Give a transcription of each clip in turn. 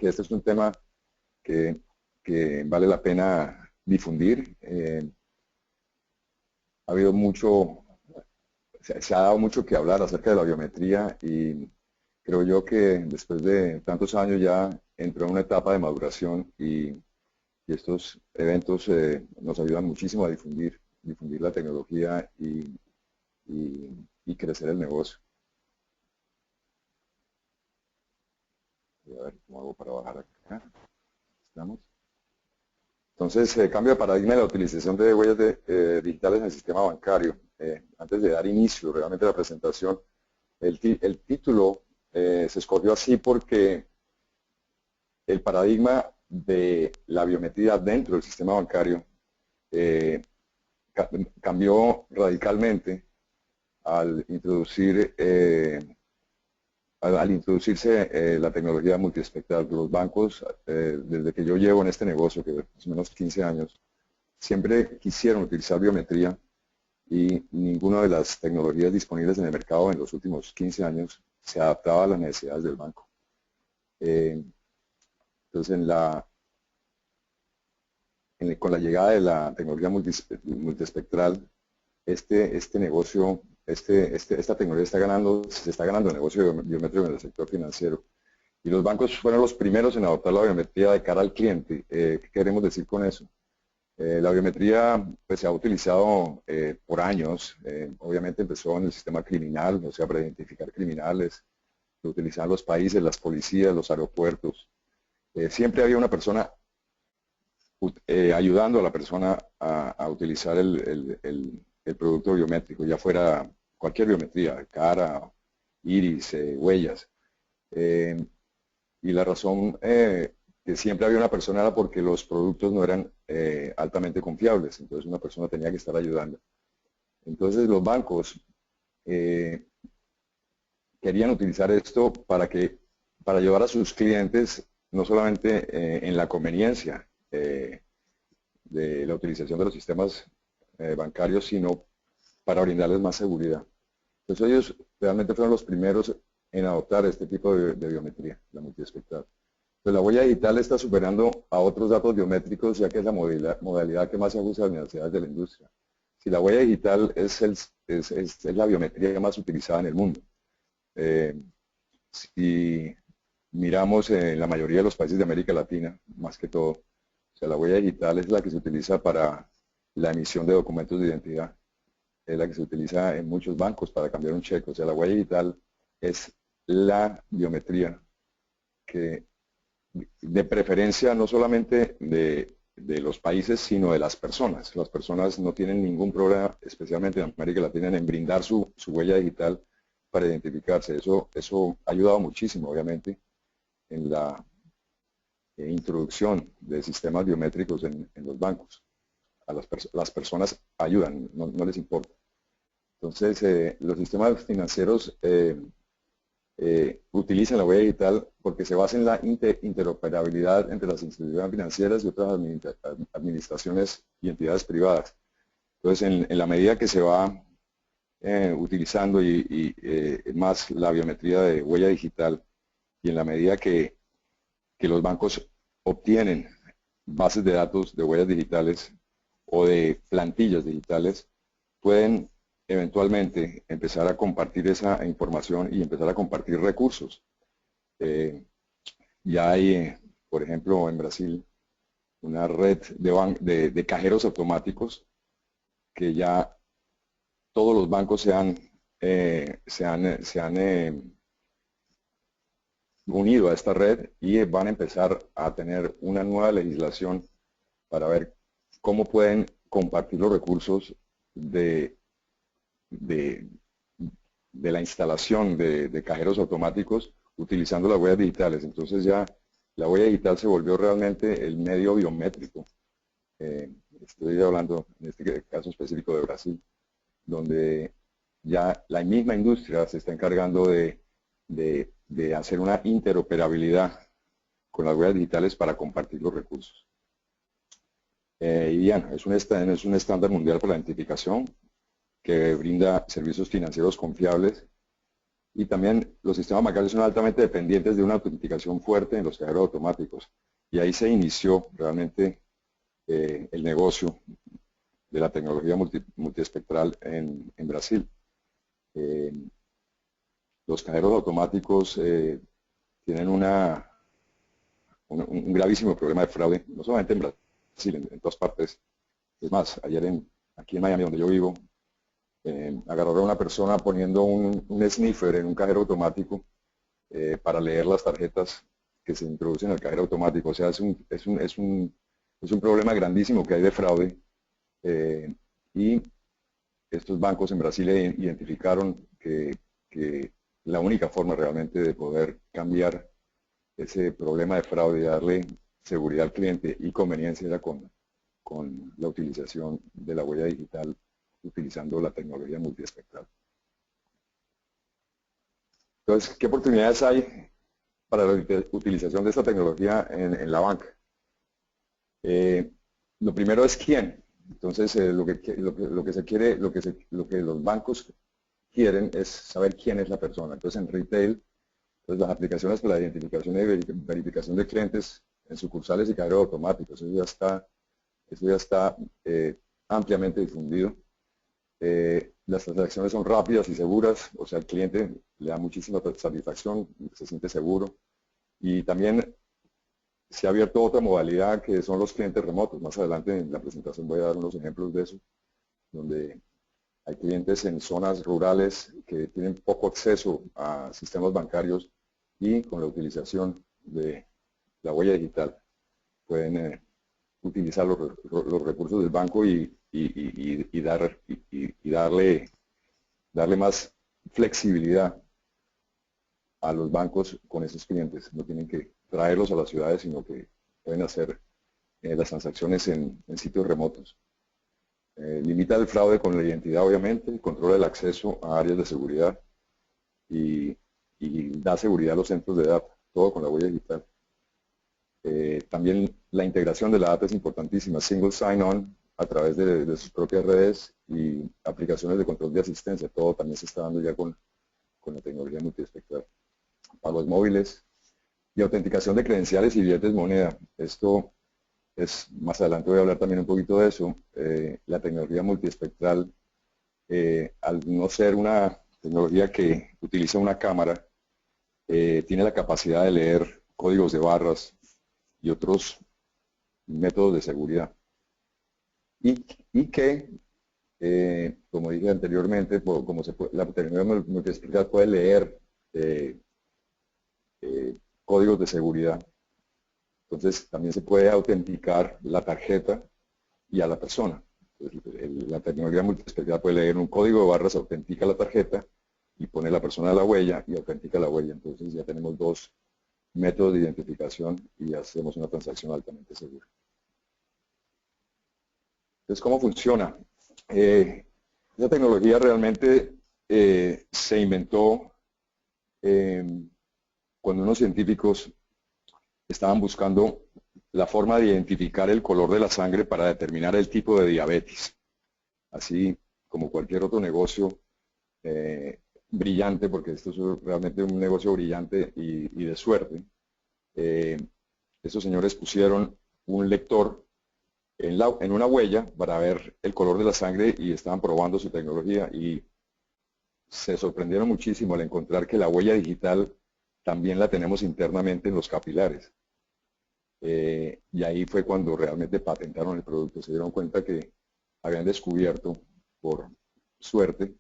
que este es un tema que, que vale la pena difundir. Ha habido mucho, se ha dado mucho que hablar acerca de la biometría y creo yo que después de tantos años ya entró en una etapa de maduración y estos eventos nos ayudan muchísimo a difundir la tecnología y crecer el negocio. Voy a ver cómo hago para bajar acá. ¿Estamos? Entonces, cambio de paradigma en la utilización de huellas digitales en el sistema bancario. Antes de dar inicio realmente a la presentación, el título se escogió así porque el paradigma de la biometría dentro del sistema bancario cambió radicalmente al introducirse la tecnología multiespectral. Los bancos, desde que yo llevo en este negocio, que más o menos 15 años, siempre quisieron utilizar biometría y ninguna de las tecnologías disponibles en el mercado en los últimos 15 años se adaptaba a las necesidades del banco. Entonces, con la llegada de la tecnología multiespectral, este negocio, esta tecnología se está ganando el negocio biométrico en el sector financiero. Y los bancos fueron los primeros en adoptar la biometría de cara al cliente. ¿Qué queremos decir con eso? La biometría pues, se ha utilizado por años. Obviamente empezó en el sistema criminal, o sea, para identificar criminales. Lo utilizaban los países, las policías, los aeropuertos. Siempre había una persona ayudando a la persona a utilizar el producto biométrico, ya fuera cualquier biometría, cara, iris, huellas. Y la razón que siempre había una persona era porque los productos no eran altamente confiables, entonces una persona tenía que estar ayudando. Entonces los bancos querían utilizar esto para ayudar a sus clientes no solamente en la conveniencia de la utilización de los sistemas bancarios, sino para brindarles más seguridad. Entonces ellos realmente fueron los primeros en adoptar este tipo de biometría, la multiespectral. Pues la huella digital está superando a otros datos biométricos, ya que es la modalidad que más se usa en las necesidades de la industria. Si la huella digital es la biometría más utilizada en el mundo. Si miramos en la mayoría de los países de América Latina, más que todo, o sea, la huella digital es la que se utiliza para la emisión de documentos de identidad. Es la que se utiliza en muchos bancos para cambiar un cheque. O sea, la huella digital es la biometría que, de preferencia, no solamente de los países, sino de las personas. Las personas no tienen ningún problema, especialmente en América Latina, en brindar su huella digital para identificarse. Eso ha ayudado muchísimo, obviamente, en la introducción de sistemas biométricos en los bancos. Las personas ayudan, no les importa. Entonces, los sistemas financieros utilizan la huella digital porque se basa en la interoperabilidad entre las instituciones financieras y otras administraciones y entidades privadas. Entonces, en la medida que se va utilizando más la biometría de huella digital y en la medida que los bancos obtienen bases de datos de huellas digitales o de plantillas digitales, pueden eventualmente empezar a compartir esa información y empezar a compartir recursos. Ya hay, por ejemplo, en Brasil, una red de cajeros automáticos que ya todos los bancos se han unido a esta red y van a empezar a tener una nueva legislación para ver cómo pueden compartir los recursos de la instalación de cajeros automáticos utilizando las huellas digitales. Entonces ya la huella digital se volvió realmente el medio biométrico. Estoy hablando en este caso específico de Brasil, donde ya la misma industria se está encargando de hacer una interoperabilidad con las huellas digitales para compartir los recursos. Y ya, es un estándar mundial para la identificación que brinda servicios financieros confiables Y también los sistemas bancarios son altamente dependientes de una autenticación fuerte en los cajeros automáticos. Y ahí se inició realmente el negocio de la tecnología multiespectral en Brasil. Los cajeros automáticos tienen un gravísimo problema de fraude, no solamente en Brasil, en todas partes. Es más, ayer aquí en Miami, donde yo vivo, agarraron a una persona poniendo un sniffer en un cajero automático para leer las tarjetas que se introducen en el cajero automático. O sea, es un problema grandísimo que hay de fraude. Y estos bancos en Brasil identificaron que la única forma realmente de poder cambiar ese problema de fraude y darle seguridad al cliente y conveniencia era con la utilización de la huella digital utilizando la tecnología multiespectral. Entonces, ¿qué oportunidades hay para la utilización de esta tecnología en la banca? Lo primero es quién. Entonces, lo que se quiere, lo que los bancos quieren es saber quién es la persona. Entonces, en retail, pues las aplicaciones para la identificación y verificación de clientes en sucursales y cajeros automáticos, eso ya está ampliamente difundido. Las transacciones son rápidas y seguras, o sea, el cliente le da muchísima satisfacción, se siente seguro. Y también se ha abierto otra modalidad que son los clientes remotos. Más adelante en la presentación voy a dar unos ejemplos de eso, donde hay clientes en zonas rurales que tienen poco acceso a sistemas bancarios y con la utilización de la huella digital pueden utilizar los recursos del banco y darle más flexibilidad a los bancos con esos clientes. No tienen que traerlos a las ciudades, sino que pueden hacer las transacciones en sitios remotos. Limita el fraude con la identidad, obviamente, controla el acceso a áreas de seguridad y da seguridad a los centros de datos, todo con la huella digital. También la integración de la data es importantísima, single sign-on a través de sus propias redes y aplicaciones de control de asistencia, todo también se está dando ya con la tecnología multiespectral. Pagos móviles y autenticación de credenciales y billetes moneda. Esto es, más adelante voy a hablar también un poquito de eso. La tecnología multiespectral, al no ser una tecnología que utiliza una cámara, tiene la capacidad de leer códigos de barras y otros métodos de seguridad. Y que, como dije anteriormente, la tecnología multiespectral puede leer códigos de seguridad. Entonces, también se puede autenticar la tarjeta y a la persona. Entonces, la tecnología multiespectral puede leer un código de barras, autentica la tarjeta y pone la persona la huella y autentica la huella. Entonces, ya tenemos dos métodos de identificación y hacemos una transacción altamente segura. Entonces, ¿cómo funciona? Esa tecnología realmente se inventó cuando unos científicos estaban buscando la forma de identificar el color de la sangre para determinar el tipo de diabetes. Así como cualquier otro negocio brillante, porque esto es realmente un negocio brillante y de suerte, estos señores pusieron un lector en una huella para ver el color de la sangre y estaban probando su tecnología y se sorprendieron muchísimo al encontrar que la huella digital también la tenemos internamente en los capilares. Y ahí fue cuando realmente patentaron el producto. Se dieron cuenta que habían descubierto, por suerte,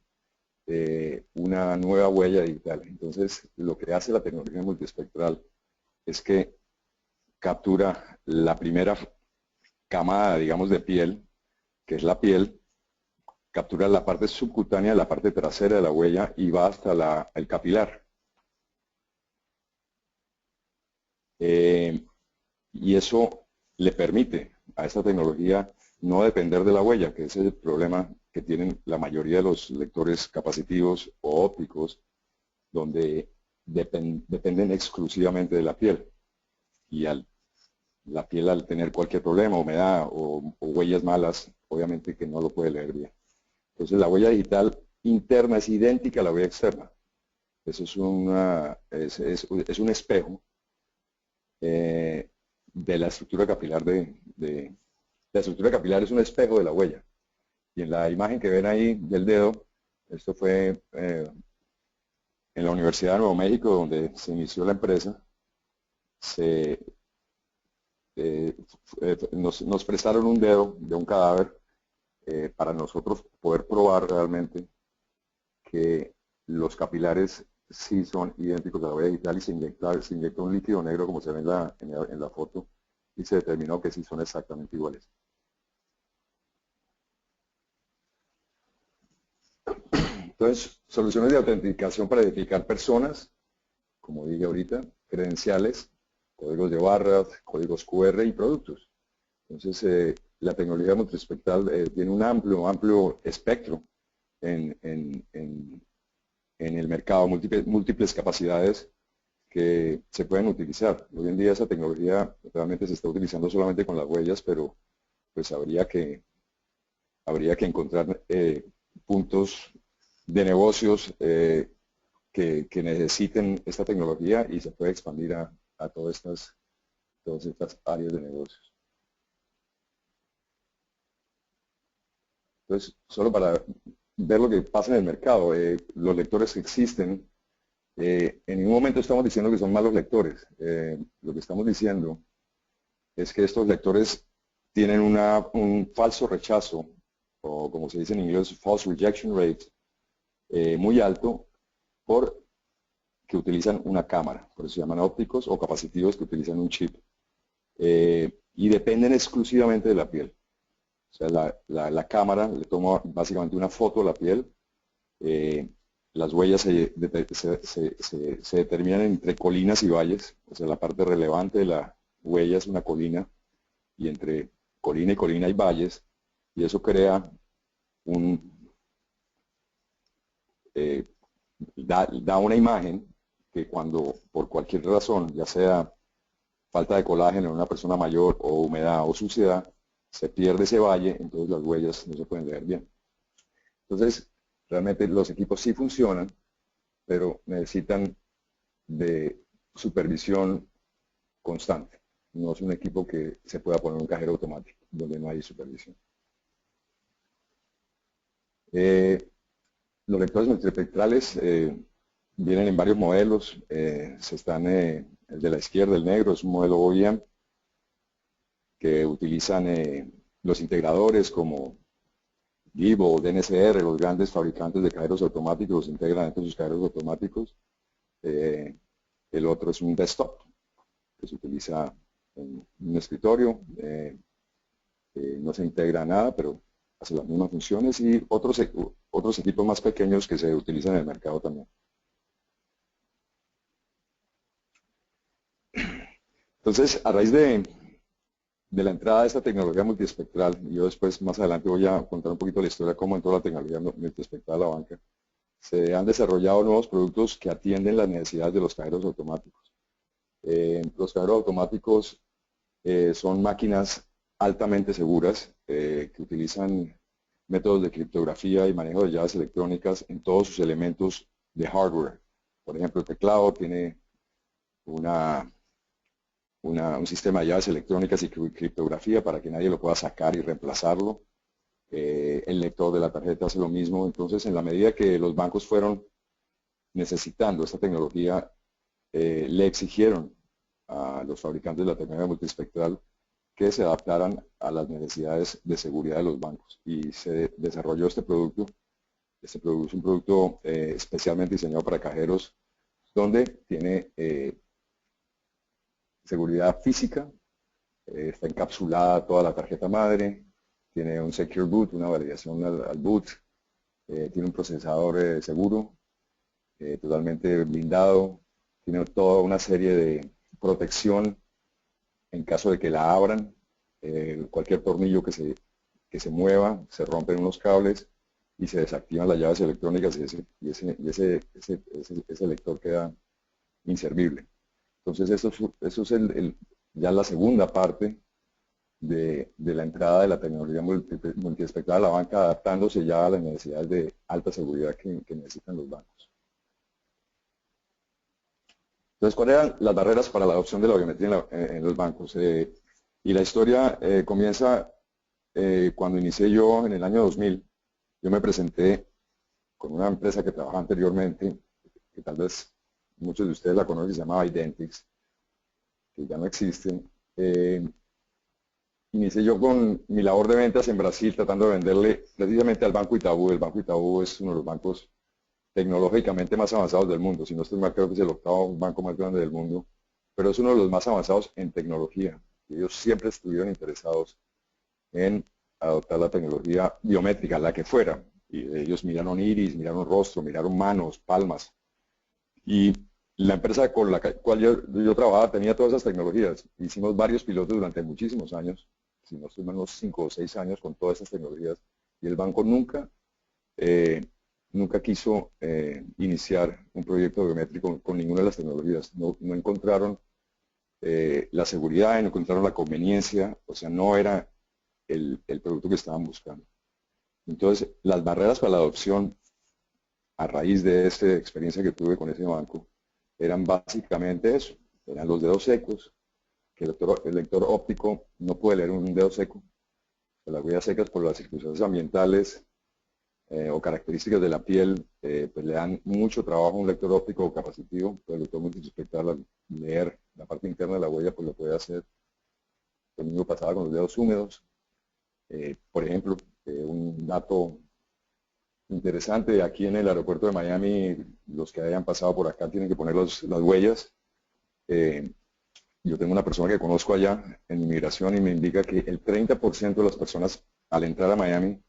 una nueva huella digital. Entonces, lo que hace la tecnología multiespectral es que captura la primera camada, digamos, de piel, que es la piel, captura la parte subcutánea, la parte trasera de la huella y va hasta el capilar. Y eso le permite a esta tecnología no depender de la huella, que ese es el problema que tienen la mayoría de los lectores capacitivos o ópticos, donde dependen exclusivamente de la piel. Y la piel al tener cualquier problema, humedad o huellas malas, obviamente que no lo puede leer bien. Entonces la huella digital interna es idéntica a la huella externa. Eso es un espejo de la estructura capilar la estructura capilar es un espejo de la huella. Y en la imagen que ven ahí del dedo, esto fue en la Universidad de Nuevo México, donde se inició la empresa, se, nos prestaron un dedo de un cadáver para nosotros poder probar realmente que los capilares sí son idénticos a la huella digital y se inyectó un líquido negro como se ve en la foto y se determinó que sí son exactamente iguales. Entonces, soluciones de autenticación para identificar personas, como dije ahorita, credenciales, códigos de barras, códigos QR y productos. Entonces, la tecnología multispectral tiene un amplio espectro en el mercado, múltiples capacidades que se pueden utilizar. Hoy en día esa tecnología realmente se está utilizando solamente con las huellas, pero pues habría que encontrar puntos de negocios que necesiten esta tecnología y se puede expandir a todas estas áreas de negocios. Entonces, solo para ver lo que pasa en el mercado, los lectores que existen, en ningún momento estamos diciendo que son malos lectores. Lo que estamos diciendo es que estos lectores tienen un falso rechazo, o como se dice en inglés, false rejection rate, muy alto, por que utilizan una cámara, por eso se llaman ópticos o capacitivos que utilizan un chip, y dependen exclusivamente de la piel. O sea, la cámara le toma básicamente una foto a la piel, las huellas se determinan entre colinas y valles, o sea, la parte relevante de la huella es una colina, y entre colina y colina hay valles, y eso crea da una imagen que cuando por cualquier razón, ya sea falta de colágeno en una persona mayor o humedad o suciedad, se pierde ese valle, entonces las huellas no se pueden leer bien. Entonces, realmente los equipos sí funcionan, pero necesitan de supervisión constante. No es un equipo que se pueda poner en un cajero automático, donde no hay supervisión. Los lectores multispectrales vienen en varios modelos. El de la izquierda, el negro, es un modelo OEM que utilizan los integradores como Gibo, DNCR, los grandes fabricantes de cajeros automáticos, los integran dentro de sus cajeros automáticos. El otro es un desktop que se utiliza en un escritorio. No se integra nada, pero hace las mismas funciones, y otros equipos más pequeños que se utilizan en el mercado también. Entonces, a raíz de la entrada de esta tecnología multiespectral, y yo después más adelante voy a contar un poquito la historia de cómo entró la tecnología multiespectral a la banca, se han desarrollado nuevos productos que atienden las necesidades de los cajeros automáticos. Los cajeros automáticos son máquinas altamente seguras que utilizan métodos de criptografía y manejo de llaves electrónicas en todos sus elementos de hardware. Por ejemplo, el teclado tiene un sistema de llaves electrónicas y criptografía para que nadie lo pueda sacar y reemplazarlo. El lector de la tarjeta hace lo mismo. Entonces, en la medida que los bancos fueron necesitando esta tecnología, le exigieron a los fabricantes de la tecnología multispectral que se adaptaran a las necesidades de seguridad de los bancos. Y se desarrolló este producto. Este producto es un producto especialmente diseñado para cajeros, donde tiene seguridad física, está encapsulada toda la tarjeta madre, tiene un Secure Boot, una validación al boot, tiene un procesador seguro, totalmente blindado, tiene toda una serie de protección en caso de que la abran, cualquier tornillo que se mueva, se rompen unos cables y se desactivan las llaves electrónicas y ese lector queda inservible. Entonces eso es ya la segunda parte de la entrada de la tecnología multiespectral a la banca, adaptándose ya a las necesidades de alta seguridad que necesitan los bancos. Entonces, ¿cuáles eran las barreras para la adopción de la biometría en los bancos? Y la historia comienza cuando inicié yo en el año 2000. Yo me presenté con una empresa que trabajaba anteriormente, que tal vez muchos de ustedes la conocen, que se llamaba Identix, que ya no existe. Inicié yo con mi labor de ventas en Brasil, tratando de venderle precisamente al Banco Itaú. El Banco Itaú es uno de los bancos tecnológicamente más avanzados del mundo. Si no estoy mal, creo que es el octavo banco más grande del mundo, pero es uno de los más avanzados en tecnología. Ellos siempre estuvieron interesados en adoptar la tecnología biométrica, la que fuera. Y ellos miraron iris, miraron rostro, miraron manos, palmas. Y la empresa con la cual yo trabajaba tenía todas esas tecnologías. Hicimos varios pilotos durante muchísimos años, si no estoy mal, unos 5 o 6 años con todas esas tecnologías. Y el banco nunca quiso iniciar un proyecto biométrico con ninguna de las tecnologías. No encontraron la seguridad, no encontraron la conveniencia, o sea, no era el producto que estaban buscando. Entonces, las barreras para la adopción, a raíz de esta experiencia que tuve con ese banco, eran básicamente eso. Eran los dedos secos, que el lector óptico no puede leer un dedo seco. Las huellas secas, por las circunstancias ambientales o características de la piel, pues le dan mucho trabajo a un lector óptico o capacitivo. Pues el lector multispectral, al leer la parte interna de la huella, pues lo puede hacer. Lo mismo pasaba con los dedos húmedos. Por ejemplo, un dato interesante, aquí en el aeropuerto de Miami, los que hayan pasado por acá tienen que poner las huellas. Yo tengo una persona que conozco allá en inmigración y me indica que el 30% de las personas al entrar a Miami,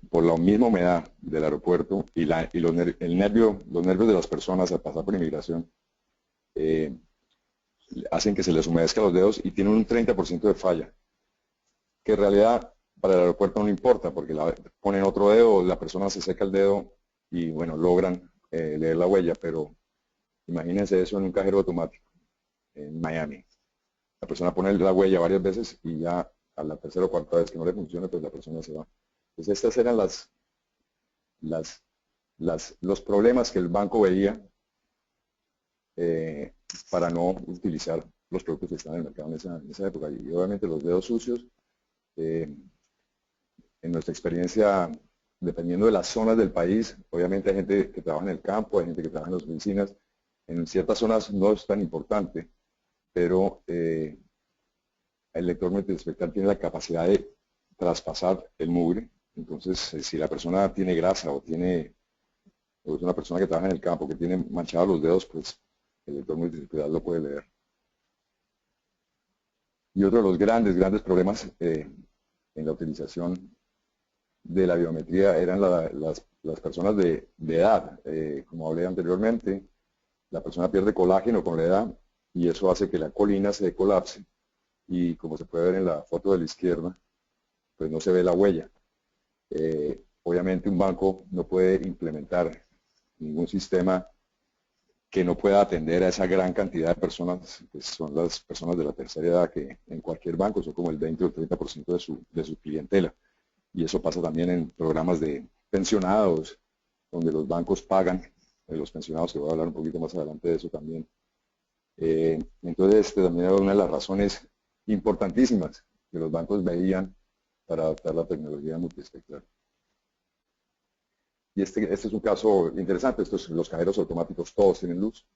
por la misma humedad del aeropuerto y los nervios de las personas al pasar por inmigración, hacen que se les humedezca los dedos y tienen un 30% de falla, que en realidad para el aeropuerto no importa, porque ponen otro dedo, la persona se seca el dedo y bueno, logran leer la huella, pero imagínense eso en un cajero automático en Miami. La persona pone la huella varias veces y ya a la tercera o cuarta vez que no le funcione, pues la persona se va. Entonces estas eran los problemas que el banco veía para no utilizar los productos que estaban en el mercado en esa época. Y obviamente los dedos sucios, en nuestra experiencia, dependiendo de las zonas del país, obviamente hay gente que trabaja en el campo, hay gente que trabaja en las oficinas. En ciertas zonas no es tan importante, pero el lector multispectral tiene la capacidad de traspasar el mugre. Entonces, si la persona tiene grasa o es una persona que trabaja en el campo, que tiene manchados los dedos, pues el lector multispectral lo puede leer. Y otro de los grandes problemas en la utilización de la biometría eran las personas de edad. Como hablé anteriormente, la persona pierde colágeno con la edad y eso hace que la colina se colapse y, como se puede ver en la foto de la izquierda, pues no se ve la huella. Obviamente un banco no puede implementar ningún sistema que no pueda atender a esa gran cantidad de personas, que son las personas de la tercera edad, que en cualquier banco son como el 20 o el 30% de su clientela. Y eso pasa también en programas de pensionados, donde los bancos pagan los pensionados, que voy a hablar un poquito más adelante de eso también. Entonces, también era una de las razones importantísimas que los bancos veían para adaptar la tecnología multiespectral. Y este es un caso interesante. Los cajeros automáticos todos tienen luz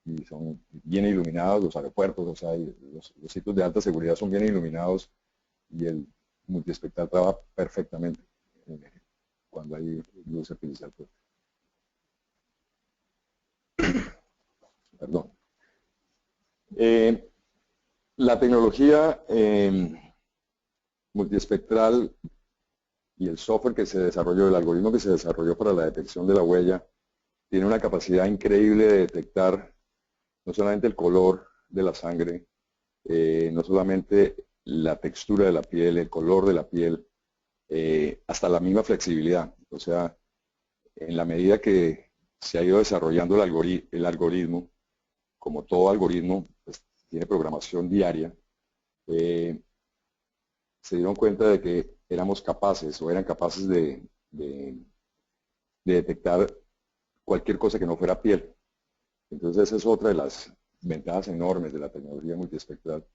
y son bien iluminados, los aeropuertos, o sea, los sitios de alta seguridad son bien iluminados y el multiespectral trabaja perfectamente cuando hay luz artificial. Perdón. La tecnología multiespectral y el software que se desarrolló, el algoritmo que se desarrolló para la detección de la huella, tiene una capacidad increíble de detectar no solamente el color de la sangre, no solamente la textura de la piel, el color de la piel, hasta la misma flexibilidad. O sea, en la medida que se ha ido desarrollando el algoritmo, como todo algoritmo, pues, tiene programación diaria, se dieron cuenta de que éramos capaces o eran capaces de detectar cualquier cosa que no fuera piel. Entonces esa es otra de las ventajas enormes de la tecnología multiespectral.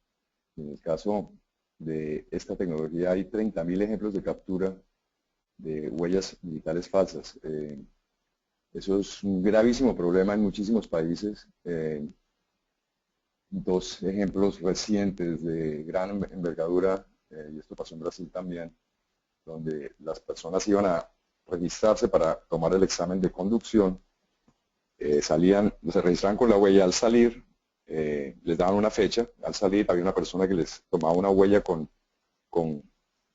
En el caso de esta tecnología hay 30.000 ejemplos de captura de huellas digitales falsas. Eso es un gravísimo problema en muchísimos países. Dos ejemplos recientes de gran envergadura, y esto pasó en Brasil también, donde las personas iban a registrarse para tomar el examen de conducción, se registraban con la huella al salir, les daban una fecha, al salir había una persona que les tomaba una huella con, con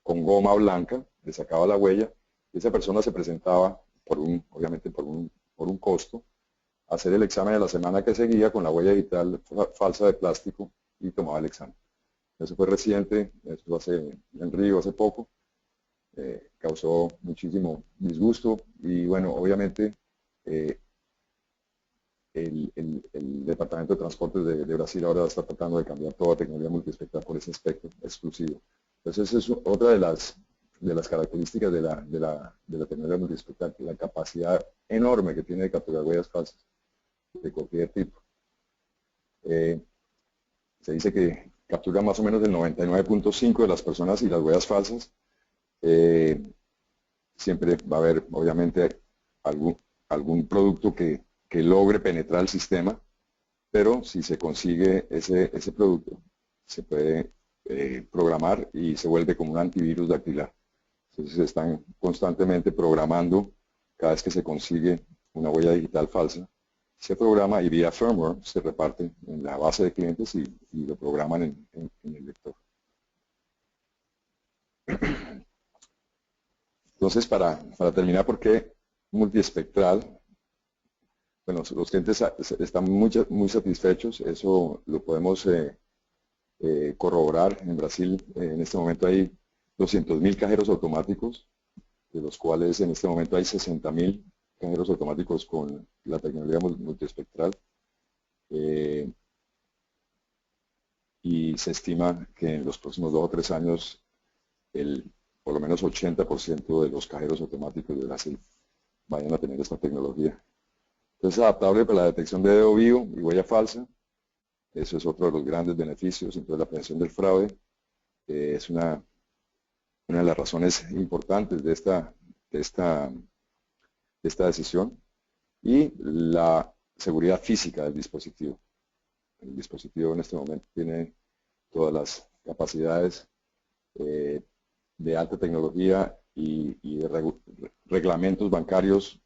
goma blanca, le sacaba la huella, y esa persona se presentaba, obviamente por un costo, a hacer el examen de la semana que seguía con la huella digital falsa de plástico y tomaba el examen. Eso fue reciente, esto en Río hace poco, causó muchísimo disgusto y bueno, obviamente el Departamento de Transportes de Brasil ahora está tratando de cambiar toda tecnología multiespectral por ese aspecto exclusivo. Entonces, esa es otra de las características de la tecnología multiespectral, la capacidad enorme que tiene de capturar huellas falsas de cualquier tipo. Se dice que captura más o menos el 99.5% de las personas y las huellas falsas. Siempre va a haber, obviamente, algún producto que logre penetrar el sistema, pero si se consigue ese producto, se puede programar y se vuelve como un antivirus dactilar. Entonces se están constantemente programando cada vez que se consigue una huella digital falsa. Se programa y vía firmware se reparte en la base de clientes y lo programan en el lector. Entonces, para terminar, ¿por qué multiespectral? Bueno, los clientes están muy satisfechos, eso lo podemos corroborar. En Brasil en este momento hay 200.000 cajeros automáticos, de los cuales en este momento hay 60.000 cajeros automáticos con la tecnología multiespectral. Y se estima que en los próximos 2 o 3 años por lo menos 80% de los cajeros automáticos de Brasil vayan a tener esta tecnología. Entonces, adaptable para la detección de dedo vivo y huella falsa. Eso es otro de los grandes beneficios. Entonces, la prevención del fraude es una de las razones importantes de esta decisión. Y la seguridad física del dispositivo. El dispositivo en este momento tiene todas las capacidades de alta tecnología y de reglamentos bancarios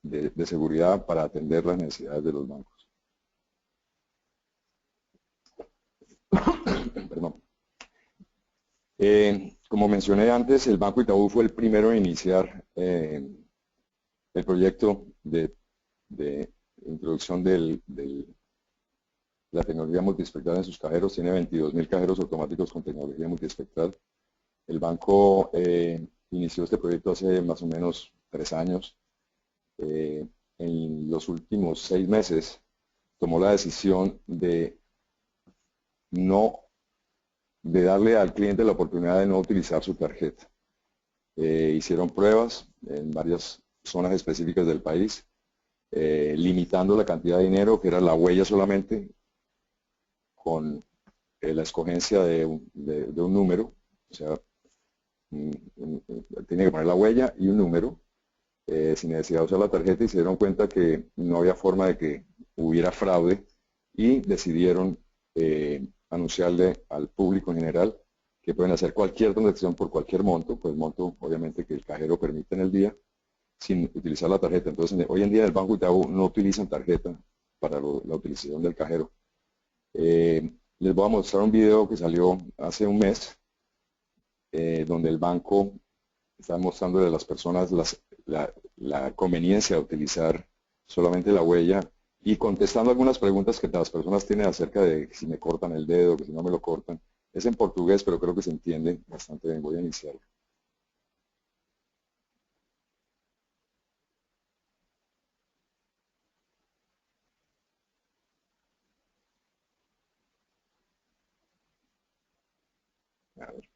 de seguridad para atender las necesidades de los bancos. Perdón. Como mencioné antes, el Banco Itaú fue el primero en iniciar el proyecto de introducción de la tecnología multiespectral en sus cajeros. Tiene 22.000 cajeros automáticos con tecnología multiespectral. El banco inició este proyecto hace más o menos 3 años. En los últimos 6 meses tomó la decisión de darle al cliente la oportunidad de no utilizar su tarjeta. Hicieron pruebas en varias zonas específicas del país, limitando la cantidad de dinero, que era la huella solamente, con la escogencia de un número, o sea, tiene que poner la huella y un número, sin necesidad de usar la tarjeta, y se dieron cuenta que no había forma de que hubiera fraude y decidieron anunciarle al público en general que pueden hacer cualquier transacción por cualquier monto, pues monto obviamente que el cajero permite en el día, sin utilizar la tarjeta. Entonces, hoy en día el Banco Itaú no utilizan tarjeta para la utilización del cajero. Les voy a mostrar un video que salió hace un mes, donde el banco está mostrándole a las personas la conveniencia de utilizar solamente la huella y contestando algunas preguntas que las personas tienen acerca de si me cortan el dedo, que si no me lo cortan. Es en portugués, pero creo que se entiende bastante bien. Voy a iniciar. A ver.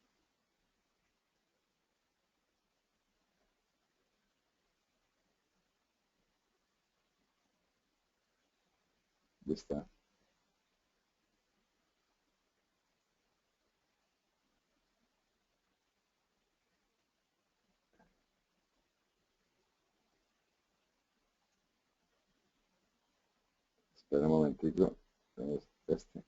está. Espera un momentico. Este.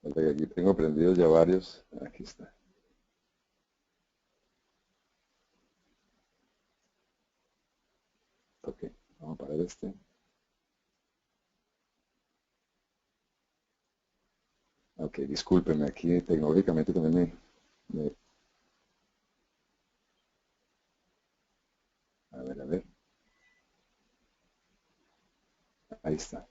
Aquí tengo prendidos ya varios. Aquí está. Ok, vamos a parar este. Ok, discúlpeme, aquí tecnológicamente también a ver, a ver. Ahí está.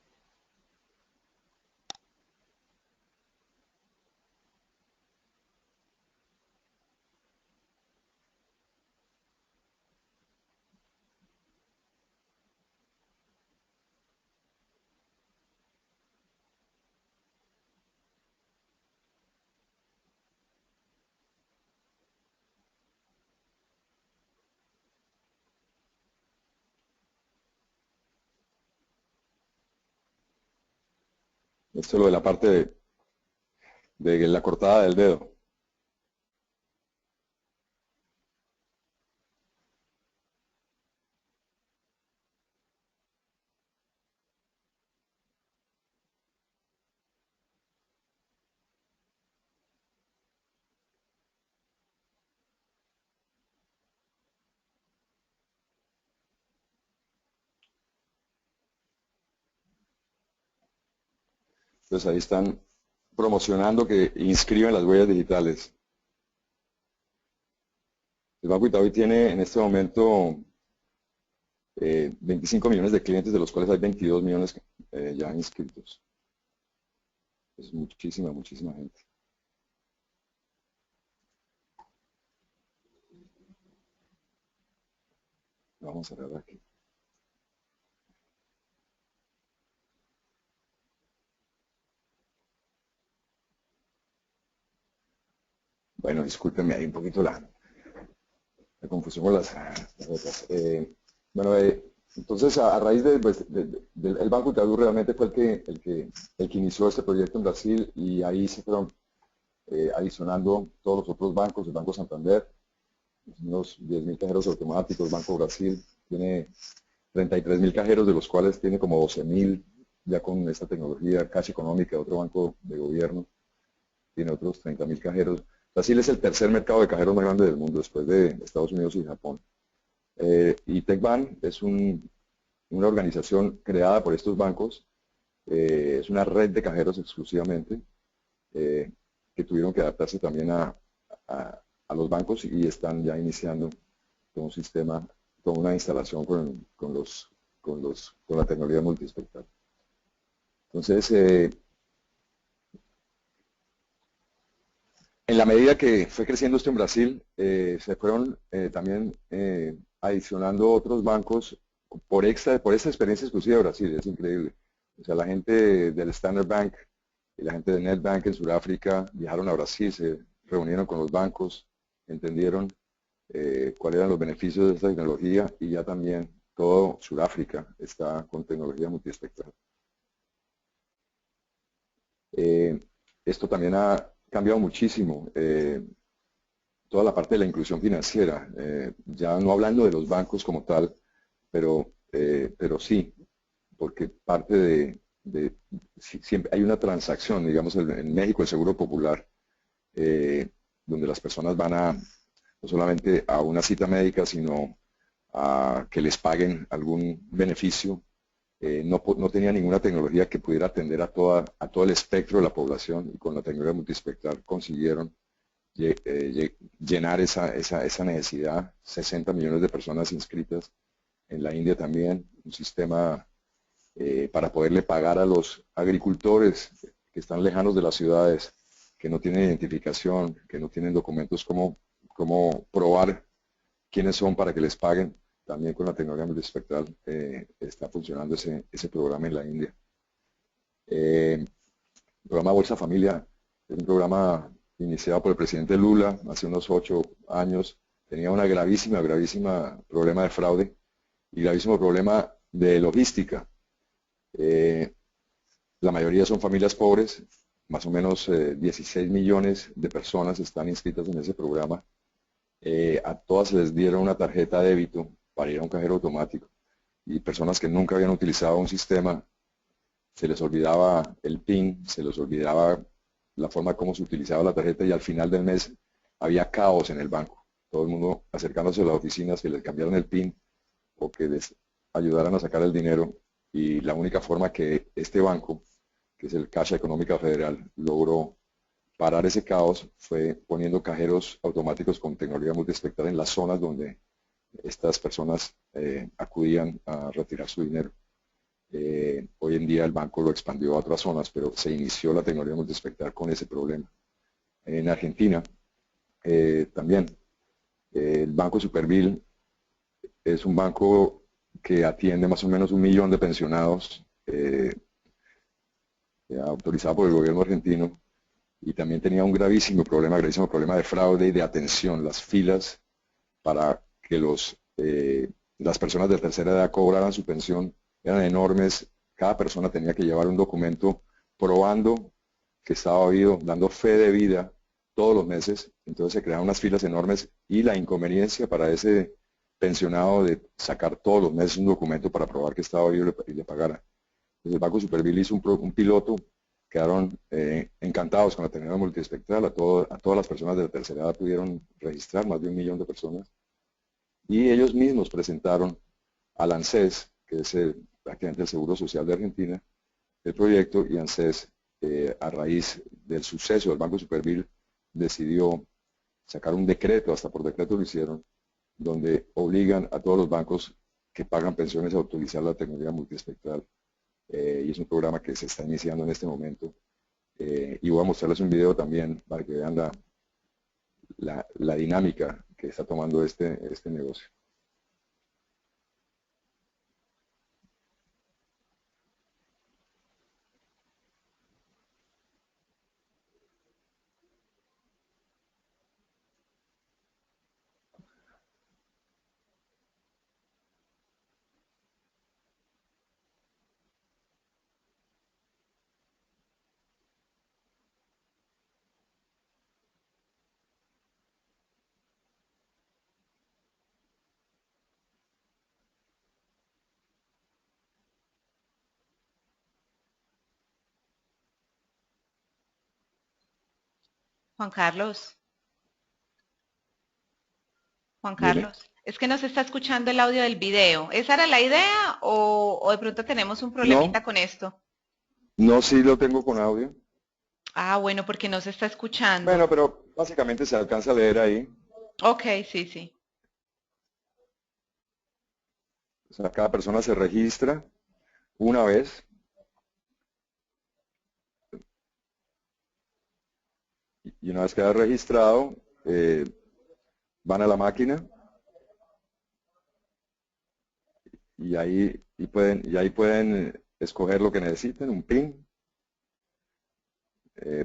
Esto es lo de la parte de la cortada del dedo. Entonces ahí están promocionando que inscriben las huellas digitales. El Banco Itaú tiene en este momento 25 millones de clientes, de los cuales hay 22 millones ya inscritos. Es muchísima, muchísima gente. Vamos a ver aquí. Bueno, discúlpenme, hay un poquito la confusión con las letras. Bueno, entonces a raíz pues, del Banco Itaú realmente fue el que inició este proyecto en Brasil, y ahí se fueron adicionando todos los otros bancos. El Banco Santander, unos 10.000 cajeros automáticos. Banco Brasil tiene 33.000 cajeros, de los cuales tiene como 12.000 ya con esta tecnología. Caixa Económica, otro banco de gobierno, tiene otros 30.000 cajeros. Brasil es el tercer mercado de cajeros más grande del mundo, después de Estados Unidos y Japón. Y TecBan es una organización creada por estos bancos. Es una red de cajeros exclusivamente, que tuvieron que adaptarse también a los bancos, y están ya iniciando con un sistema, con una instalación con la tecnología multiespectral. Entonces, en la medida que fue creciendo esto en Brasil, se fueron también adicionando otros bancos por esta experiencia exclusiva de Brasil. Es increíble. O sea, la gente del Standard Bank y la gente de NetBank en Sudáfrica viajaron a Brasil, se reunieron con los bancos, entendieron cuáles eran los beneficios de esta tecnología, y ya también todo Sudáfrica está con tecnología multiespectral. Esto también ha cambiado muchísimo toda la parte de la inclusión financiera, ya no hablando de los bancos como tal, pero sí, porque parte siempre hay una transacción. Digamos, en México el Seguro Popular, donde las personas van no solamente a una cita médica, sino a que les paguen algún beneficio. No tenía ninguna tecnología que pudiera atender a todo el espectro de la población, y con la tecnología multiespectral consiguieron llenar esa necesidad. 60 millones de personas inscritas. En la India también, un sistema para poderle pagar a los agricultores que están lejanos de las ciudades, que no tienen identificación, que no tienen documentos, como probar quiénes son para que les paguen. También con la tecnología multiespectral está funcionando ese programa en la India. El programa Bolsa Familia es un programa iniciado por el presidente Lula hace unos 8 años, tenía una gravísima problema de fraude y gravísimo problema de logística. La mayoría son familias pobres, más o menos 16 millones de personas están inscritas en ese programa. A todas les dieron una tarjeta de débito para ir a un cajero automático y personas que nunca habían utilizado un sistema, se les olvidaba el PIN, se les olvidaba la forma como se utilizaba la tarjeta y al final del mes había caos en el banco. Todo el mundo acercándose a las oficinas que les cambiaran el PIN o que les ayudaran a sacar el dinero y la única forma que este banco, que es el Caixa Económica Federal, logró parar ese caos fue poniendo cajeros automáticos con tecnología multiespectral en las zonas donde estas personas acudían a retirar su dinero. Hoy en día el banco lo expandió a otras zonas, pero se inició la tecnología multiespectral con ese problema. En Argentina también el Banco Superville es un banco que atiende más o menos 1 millón de pensionados autorizado por el gobierno argentino y también tenía un gravísimo problema de fraude y de atención. Las filas para que las personas de tercera edad cobraran su pensión eran enormes. Cada persona tenía que llevar un documento probando que estaba vivo, dando fe de vida todos los meses. Entonces se creaban unas filas enormes y la inconveniencia para ese pensionado de sacar todos los meses un documento para probar que estaba vivo y le pagara. Entonces el Banco Superville hizo un piloto, quedaron encantados con la tecnología multiespectral, a todas las personas de la tercera edad pudieron registrar, más de 1 millón de personas, y ellos mismos presentaron al ANSES, que es prácticamente el Seguro Social de Argentina, el proyecto, y ANSES, a raíz del suceso del Banco Superville, decidió sacar un decreto, hasta por decreto lo hicieron, donde obligan a todos los bancos que pagan pensiones a utilizar la tecnología multiespectral. Y es un programa que se está iniciando en este momento. Y voy a mostrarles un video también para que vean la dinámica que está tomando este negocio. Juan Carlos, Juan Dime. Carlos, es que no se está escuchando el audio del video. ¿Esa era la idea o de pronto tenemos un problemita No, con esto? no, sí lo tengo con audio. Ah, bueno, porque no se está escuchando. Bueno, pero básicamente se alcanza a leer ahí. Ok, sí, sí. O sea, cada persona se registra una vez y una vez queda registrado, van a la máquina y ahí pueden escoger lo que necesiten, un PIN,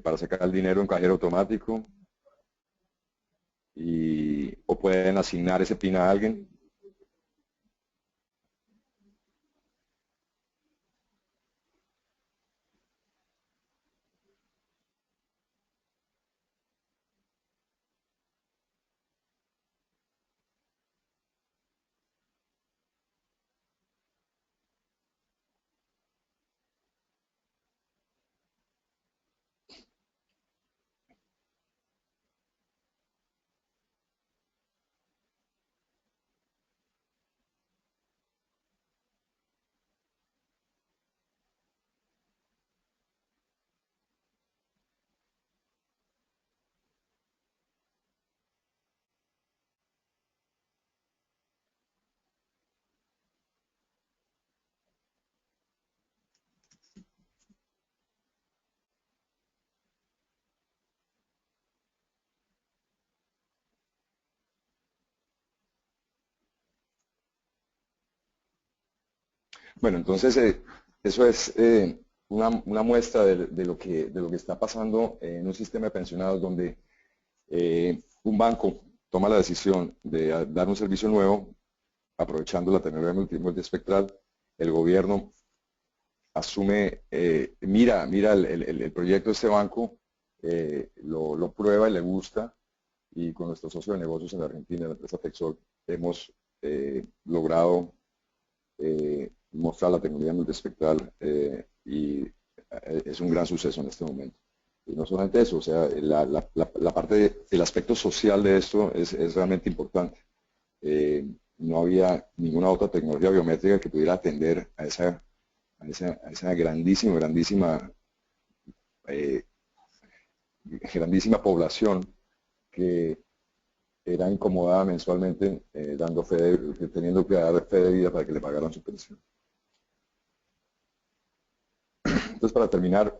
para sacar el dinero en cajero automático o pueden asignar ese PIN a alguien. Bueno, entonces eso es una muestra de lo que está pasando en un sistema de pensionados donde un banco toma la decisión de dar un servicio nuevo, aprovechando la tecnología multiespectral. El gobierno asume, mira el proyecto de este banco, lo prueba y le gusta, y con nuestro socio de negocios en la Argentina, la empresa Texol, hemos logrado mostrar la tecnología multiespectral y es un gran suceso en este momento. Y no solamente eso, o sea, la parte del aspecto social de esto es realmente importante. No había ninguna otra tecnología biométrica que pudiera atender a esa eh, grandísima población que era incomodada mensualmente teniendo que dar fe de vida para que le pagaran su pensión. Entonces, para terminar,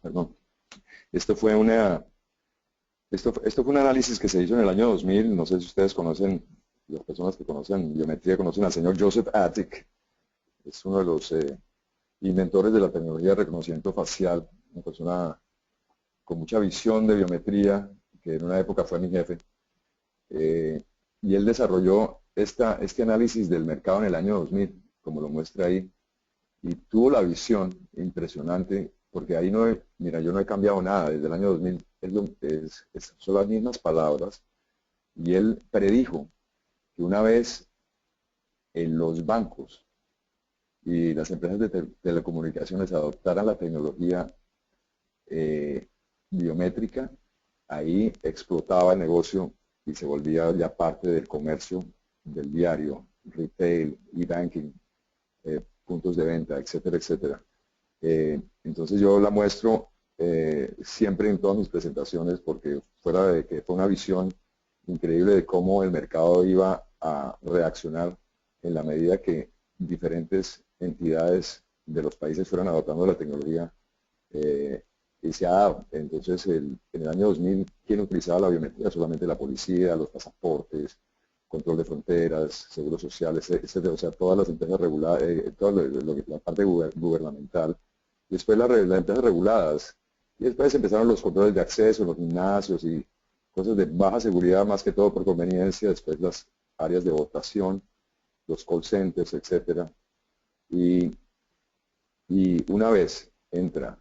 perdón, esto fue un análisis que se hizo en el año 2000. No sé si ustedes conocen, las personas que conocen biometría conocen al señor Joseph Attic. Es uno de los inventores de la tecnología de reconocimiento facial, una persona con mucha visión de biometría, que en una época fue mi jefe. Y él desarrolló este análisis del mercado en el año 2000, como lo muestra ahí, y tuvo la visión impresionante, porque ahí no mira, yo no he cambiado nada, desde el año 2000 son las mismas palabras, y él predijo que una vez en los bancos y las empresas de telecomunicaciones adoptaran la tecnología biométrica, ahí explotaba el negocio y se volvía ya parte del comercio del diario, retail, e-banking, puntos de venta, etcétera, etcétera. Entonces yo la muestro siempre en todas mis presentaciones, porque fuera de que fue una visión increíble de cómo el mercado iba a reaccionar en la medida que diferentes entidades de los países fueran adoptando la tecnología, y se ha dado. Entonces, en el año 2000, ¿quién utilizaba la biometría? Solamente la policía, los pasaportes, control de fronteras, seguros sociales, etcétera. O sea, todas las empresas reguladas, la parte gubernamental. Después las empresas reguladas. Y después empezaron los controles de acceso, los gimnasios y cosas de baja seguridad, más que todo por conveniencia. Después las áreas de votación, los call centers, etcétera. Y una vez entra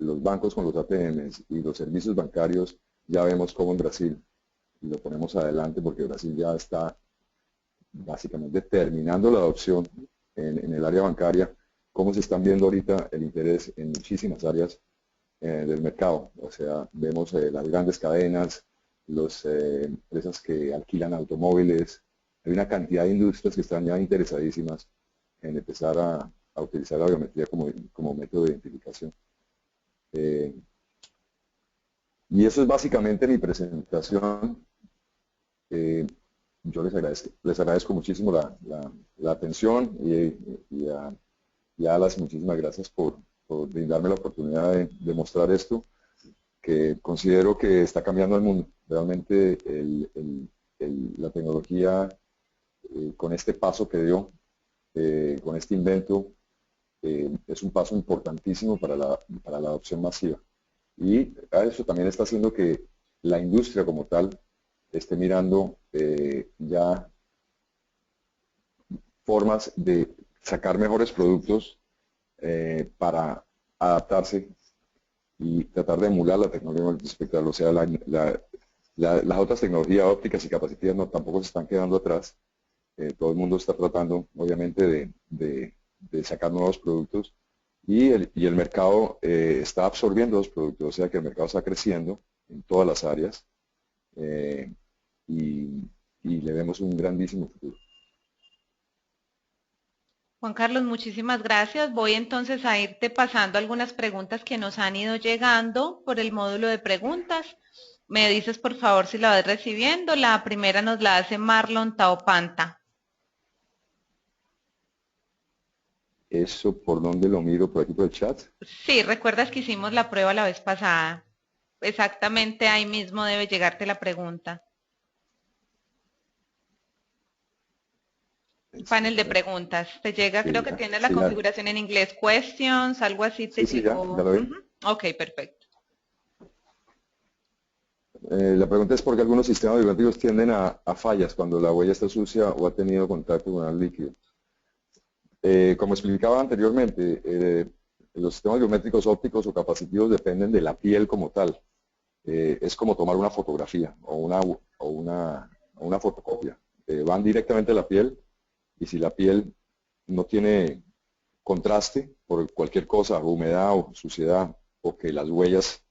los bancos con los ATMs y los servicios bancarios, ya vemos cómo en Brasil, y lo ponemos adelante porque Brasil ya está básicamente terminando la adopción en el área bancaria, cómo se están viendo ahorita el interés en muchísimas áreas del mercado. O sea, vemos las grandes cadenas, las empresas que alquilan automóviles, hay una cantidad de industrias que están ya interesadísimas en empezar a utilizar la biometría como método de identificación. Y eso es básicamente mi presentación. Yo les agradezco muchísimo la atención y a Alas, muchísimas gracias por brindarme la oportunidad de mostrar esto, que considero que está cambiando el mundo. Realmente la tecnología, con este paso que dio, con este invento, es un paso importantísimo para la adopción masiva. Y eso también está haciendo que la industria como tal esté mirando ya formas de sacar mejores productos para adaptarse y tratar de emular la tecnología multiespectral. O sea, las otras tecnologías ópticas y capacitivas tampoco se están quedando atrás. Todo el mundo está tratando, obviamente, de sacar nuevos productos, y el mercado está absorbiendo los productos, o sea que el mercado está creciendo en todas las áreas, y le vemos un grandísimo futuro. Juan Carlos, muchísimas gracias. Voy entonces a irte pasando algunas preguntas que nos han ido llegando por el módulo de preguntas. Me dices por favor si la vas recibiendo. La primera nos la hace Marlon Taopanta. ¿Eso por dónde lo miro? ¿Por aquí por el chat? Sí, recuerdas que hicimos la prueba la vez pasada. Exactamente ahí mismo debe llegarte la pregunta. Panel de preguntas. Te llega, Sí, creo que tienes la configuración en inglés, questions, algo así te sí, ya llegó. lo vi. Ok, perfecto. La pregunta es por qué algunos sistemas biométricos tienden a fallas cuando la huella está sucia o ha tenido contacto con el líquido. Como explicaba anteriormente, los sistemas biométricos ópticos o capacitivos dependen de la piel como tal. Es como tomar una fotografía o una fotocopia. Van directamente a la piel y si la piel no tiene contraste por cualquier cosa, humedad o suciedad, o que las huellas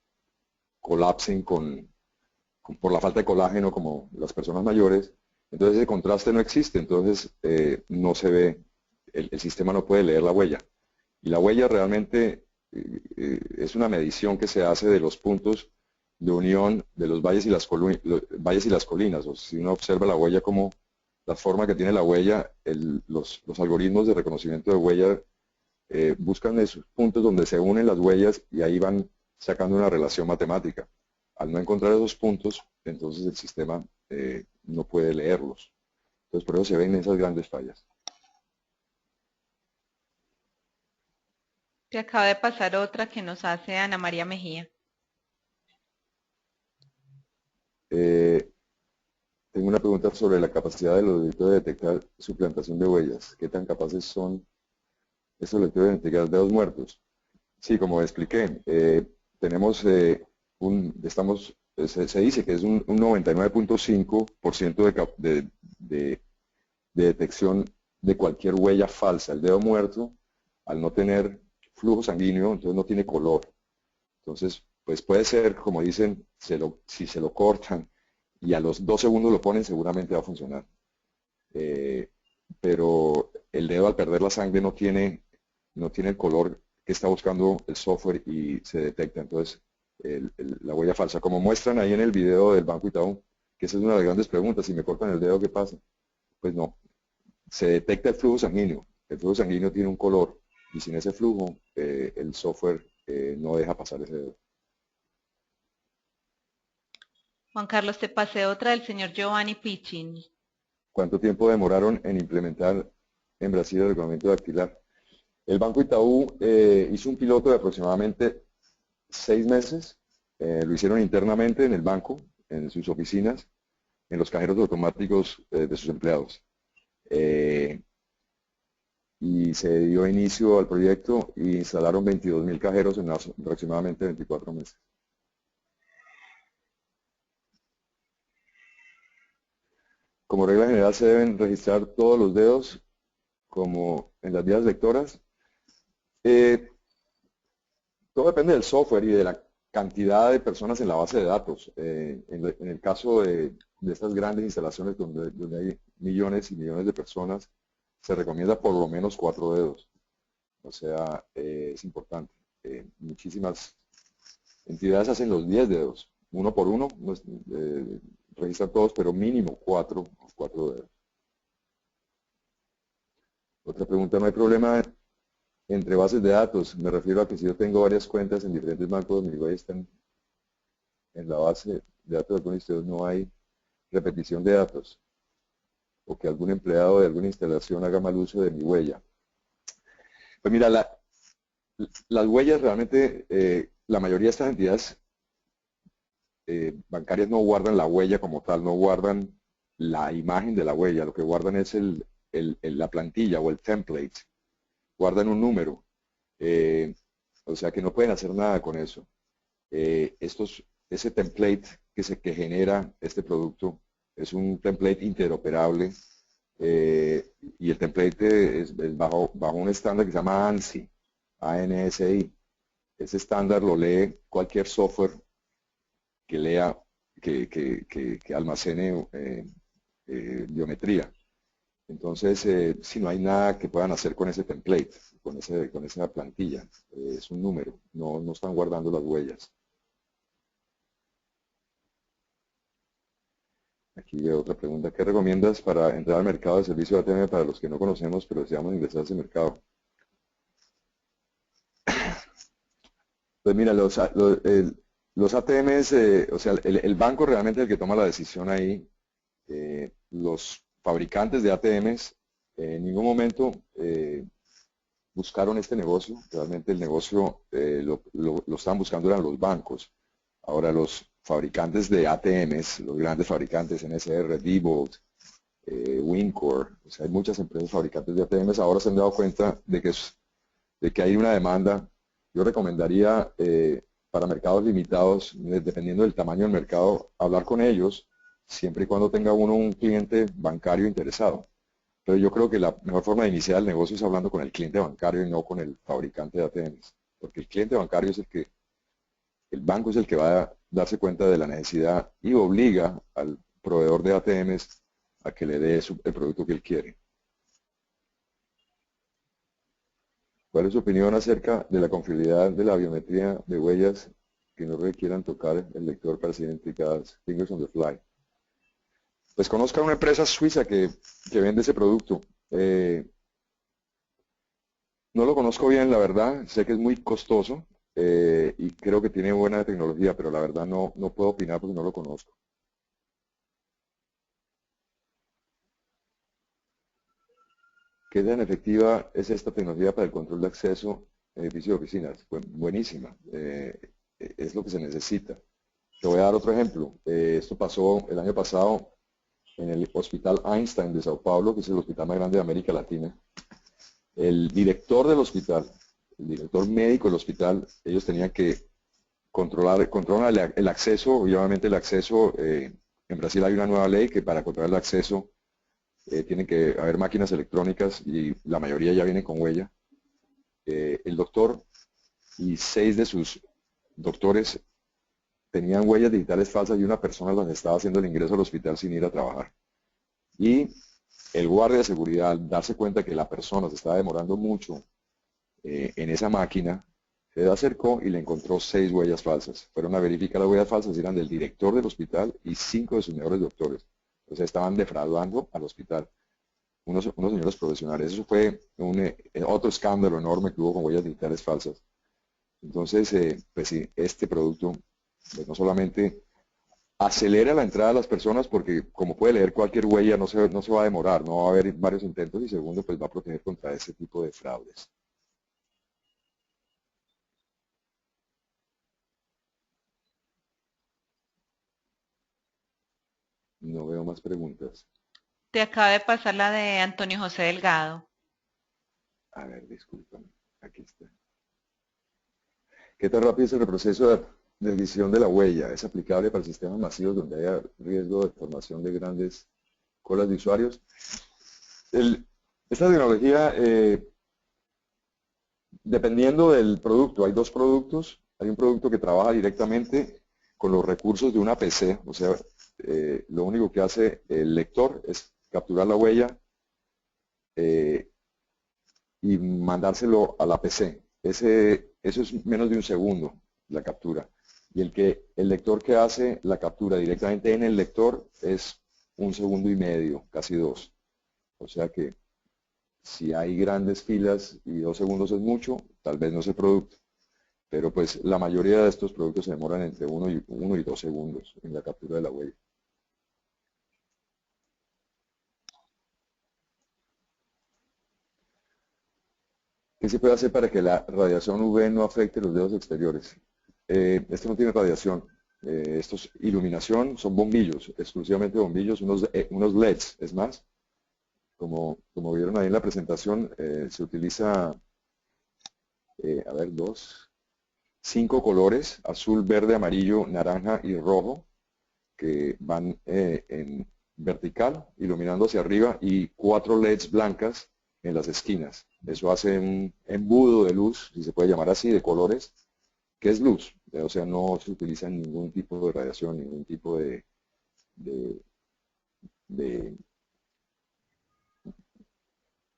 colapsen por la falta de colágeno como las personas mayores, entonces ese contraste no existe, entonces no se ve, el sistema no puede leer la huella. Y la huella realmente es una medición que se hace de los puntos de unión de los valles y las colinas. O si uno observa la huella como la forma que tiene la huella, los algoritmos de reconocimiento de huella buscan esos puntos donde se unen las huellas y ahí van sacando una relación matemática. Al no encontrar esos puntos, entonces el sistema no puede leerlos. Entonces por eso se ven esas grandes fallas. Te acaba de pasar otra que nos hace Ana María Mejía. Tengo una pregunta sobre la capacidad de los lectores de detectar suplantación de huellas. ¿Qué tan capaces son estos lectores de detectar dedos muertos? Sí, como expliqué, tenemos se dice que es un 99.5% de detección de cualquier huella falsa. El dedo muerto, al no tener flujo sanguíneo, entonces no tiene color. Entonces, pues puede ser, como dicen, si se lo cortan y a los 2 segundos lo ponen, seguramente va a funcionar. Pero el dedo al perder la sangre no tiene el color que está buscando el software y se detecta. Entonces, la huella falsa, como muestran ahí en el video del Banco Itaú, que esa es una de las grandes preguntas, si me cortan el dedo, ¿qué pasa? Pues no, se detecta el flujo sanguíneo. El flujo sanguíneo tiene un color y sin ese flujo el software no deja pasar ese dedo. Juan Carlos, te pasé otra del señor Giovanni Piccini. ¿Cuánto tiempo demoraron en implementar en Brasil el reglamento dactilar? El Banco Itaú hizo un piloto de aproximadamente 6 meses. Lo hicieron internamente en el banco, en sus oficinas, en los cajeros automáticos de sus empleados. Y se dio inicio al proyecto y instalaron 22.000 cajeros en aproximadamente 24 meses. Como regla general se deben registrar todos los dedos como en las vías lectoras. Todo depende del software y de la cantidad de personas en la base de datos. En el caso de estas grandes instalaciones donde hay millones y millones de personas, se recomienda por lo menos 4 dedos. O sea, es importante. Muchísimas entidades hacen los 10 dedos, uno por uno, registran todos, pero mínimo 4 dedos. Otra pregunta, ¿no hay problema entre bases de datos? Me refiero a que si yo tengo varias cuentas en diferentes bancos, mis huellas están en la base de datos de algunos ustedes, no hay repetición de datos, o que algún empleado de alguna instalación haga mal uso de mi huella. Pues mira, las huellas realmente, la mayoría de estas entidades bancarias no guardan la huella como tal, no guardan la imagen de la huella, lo que guardan es la plantilla o el template, guardan un número, o sea que no pueden hacer nada con eso. Ese template que genera este producto es un template interoperable y el template es bajo un estándar que se llama ANSI, ANSI. Ese estándar lo lee cualquier software que lea, que almacene biometría. Entonces, si no hay nada que puedan hacer con ese template, con esa plantilla, es un número, no están guardando las huellas. Aquí veo otra pregunta. ¿Qué recomiendas para entrar al mercado de servicio de ATM para los que no conocemos pero deseamos ingresar a ese mercado? Pues mira, los ATMs, o sea, el banco realmente es el que toma la decisión ahí. Los fabricantes de ATMs en ningún momento buscaron este negocio. Realmente el negocio lo están buscando eran los bancos. Ahora, los fabricantes de ATMs, los grandes fabricantes, NSR, Diebold, Wincor, o sea, hay muchas empresas fabricantes de ATMs, ahora se han dado cuenta de que hay una demanda. Yo recomendaría para mercados limitados, dependiendo del tamaño del mercado, hablar con ellos, siempre y cuando tenga uno un cliente bancario interesado. Pero yo creo que la mejor forma de iniciar el negocio es hablando con el cliente bancario y no con el fabricante de ATMs, porque el cliente bancario es el banco es el que va a darse cuenta de la necesidad y obliga al proveedor de ATMs a que le dé el producto que él quiere. ¿Cuál es su opinión acerca de la confiabilidad de la biometría de huellas que no requieran tocar el lector para ser identificadas? Fingers on the fly. Pues conozca una empresa suiza que vende ese producto. No lo conozco bien, la verdad. Sé que es muy costoso y creo que tiene buena tecnología, pero la verdad no puedo opinar porque no lo conozco. ¿Qué tan efectiva es esta tecnología para el control de acceso en edificios de oficinas? Pues buenísima. Es lo que se necesita. Te voy a dar otro ejemplo. Esto pasó el año pasado en el Hospital Einstein de Sao Paulo, que es el hospital más grande de América Latina. El director del hospital, el director médico del hospital, ellos tenían que controlar el acceso, obviamente el acceso, en Brasil hay una nueva ley que para controlar el acceso tienen que haber máquinas electrónicas y la mayoría ya vienen con huella. El doctor y 6 de sus doctores tenían huellas digitales falsas y una persona las estaba haciendo el ingreso al hospital sin ir a trabajar. Y el guardia de seguridad, al darse cuenta que la persona se estaba demorando mucho en esa máquina, se acercó y le encontró 6 huellas falsas. Fueron a verificar las huellas falsas, eran del director del hospital y 5 de sus mejores doctores. O sea, estaban defraudando al hospital. Unos señores profesionales. Eso fue otro escándalo enorme que hubo con huellas digitales falsas. Entonces, pues sí, este producto pues no solamente acelera la entrada de las personas porque como puede leer cualquier huella no se va a demorar, no va a haber varios intentos y segundo pues va a proteger contra ese tipo de fraudes. No veo más preguntas. Te acaba de pasar la de Antonio José Delgado. A ver, discúlpame, aquí está. ¿Qué tan rápido es el proceso de edición de la huella? ¿Es aplicable para sistemas masivos donde haya riesgo de formación de grandes colas de usuarios? Esta tecnología, dependiendo del producto, hay 2 productos. Hay un producto que trabaja directamente con los recursos de una PC, o sea, lo único que hace el lector es capturar la huella y mandárselo a la PC. Eso es menos de un segundo, la captura. Y el lector que hace la captura directamente en el lector es 1 segundo y medio, casi 2. O sea que si hay grandes filas y 2 segundos es mucho, tal vez no es el producto. Pero pues la mayoría de estos productos se demoran entre 1 y 2 segundos en la captura de la huella. ¿Qué se puede hacer para que la radiación UV no afecte los dedos exteriores? Esto no tiene radiación. Esto es iluminación, son bombillos, exclusivamente bombillos, unos LEDs. Es más, como vieron ahí en la presentación, se utiliza, a ver, 5 colores, azul, verde, amarillo, naranja y rojo, que van en vertical, iluminando hacia arriba, y 4 LEDs blancas en las esquinas. Eso hace un embudo de luz, si se puede llamar así, de colores, que es luz. O sea, no se utiliza ningún tipo de radiación, ningún tipo de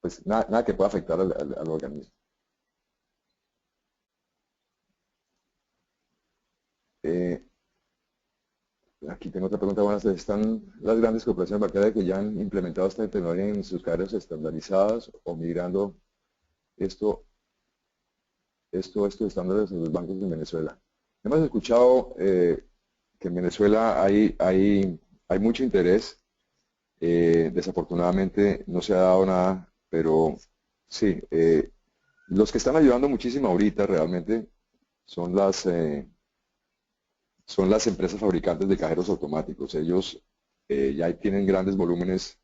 pues nada que pueda afectar al organismo. Aquí tengo otra pregunta. Buenas, ¿están las grandes corporaciones bancarias que ya han implementado esta tecnología en sus cadenas estandarizadas o migrando estos estándares en los bancos en Venezuela? Hemos escuchado que en Venezuela hay mucho interés. Desafortunadamente no se ha dado nada, pero sí, los que están ayudando muchísimo ahorita realmente son son las empresas fabricantes de cajeros automáticos. Ellos ya tienen grandes volúmenes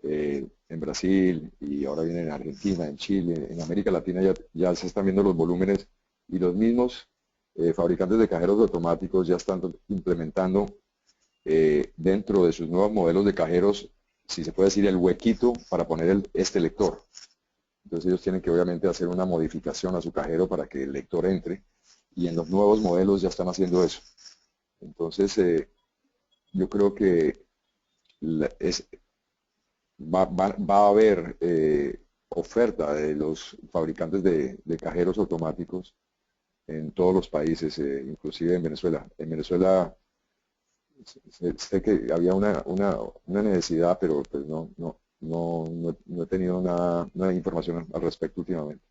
en Brasil y ahora vienen en Argentina, en Chile, en América Latina ya se están viendo los volúmenes y los mismos fabricantes de cajeros automáticos ya están implementando dentro de sus nuevos modelos de cajeros, si se puede decir, el huequito para poner este lector. Entonces ellos tienen que obviamente hacer una modificación a su cajero para que el lector entre y en los nuevos modelos ya están haciendo eso. Entonces yo creo que va a haber oferta de los fabricantes de cajeros automáticos en todos los países, inclusive en Venezuela. En Venezuela sé que había una necesidad, pero pues no he tenido nada de información al respecto últimamente.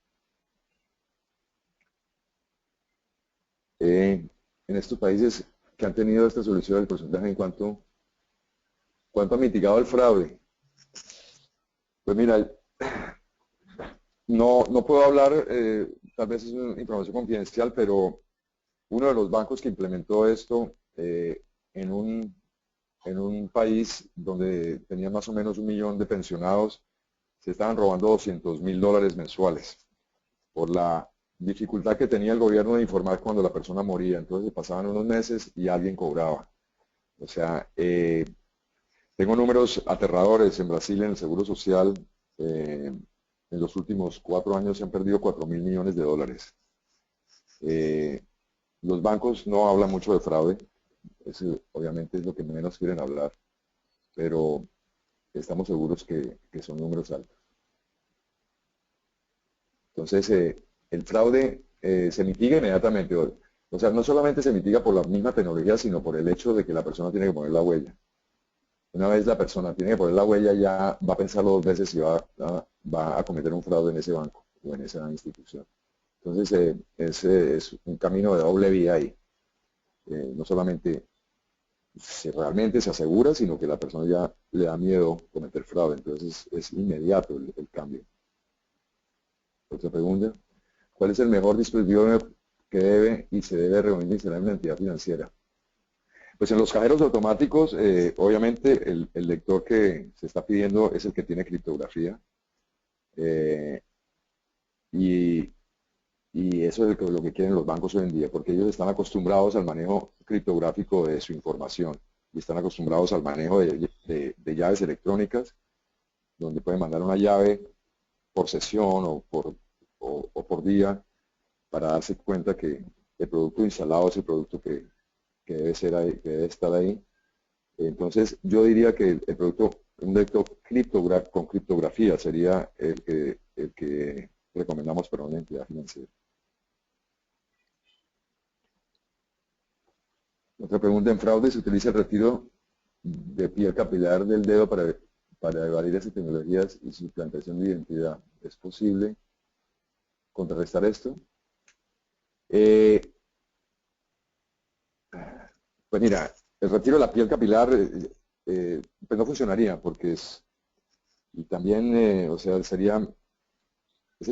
En estos países que han tenido esta solución, el porcentaje en cuánto ha mitigado el fraude. Pues mira, no puedo hablar, tal vez es una información confidencial, pero uno de los bancos que implementó esto en un país donde tenía más o menos 1 millón de pensionados, se estaban robando $200.000 mensuales por la dificultad que tenía el gobierno de informar cuando la persona moría. Entonces pasaban unos meses y alguien cobraba. O sea, tengo números aterradores. En Brasil, en el Seguro Social, en los últimos 4 años se han perdido $4.000 millones. Los bancos no hablan mucho de fraude, eso obviamente es lo que menos quieren hablar, pero estamos seguros que son números altos. Entonces, el fraude se mitiga inmediatamente. O sea, no solamente se mitiga por la misma tecnología, sino por el hecho de que la persona tiene que poner la huella. Una vez la persona tiene que poner la huella, ya va a pensarlo 2 veces si va a cometer un fraude en ese banco o en esa institución. Entonces, ese es un camino de doble vía ahí. No solamente realmente se asegura, sino que la persona ya le da miedo cometer fraude. Entonces, es inmediato el cambio. Otra pregunta. ¿Cuál es el mejor dispositivo que debe y se debe reunir instalar en una entidad financiera? Pues en los cajeros automáticos, obviamente el lector que se está pidiendo es el que tiene criptografía. Y eso es lo que quieren los bancos hoy en día, porque ellos están acostumbrados al manejo criptográfico de su información y están acostumbrados al manejo de llaves electrónicas, donde pueden mandar una llave por sesión o por día para darse cuenta que el producto instalado es el producto que debe ser ahí, que debe estar ahí. Entonces, yo diría que el producto, un lector con criptografía sería el que recomendamos para una entidad financiera. Otra pregunta, en fraude se utiliza el retiro de piel capilar del dedo para evadir esas tecnologías y suplantación de identidad. ¿Es posible contrarrestar esto? Pues mira, el retiro de la piel capilar pues no funcionaría porque y también, o sea, ese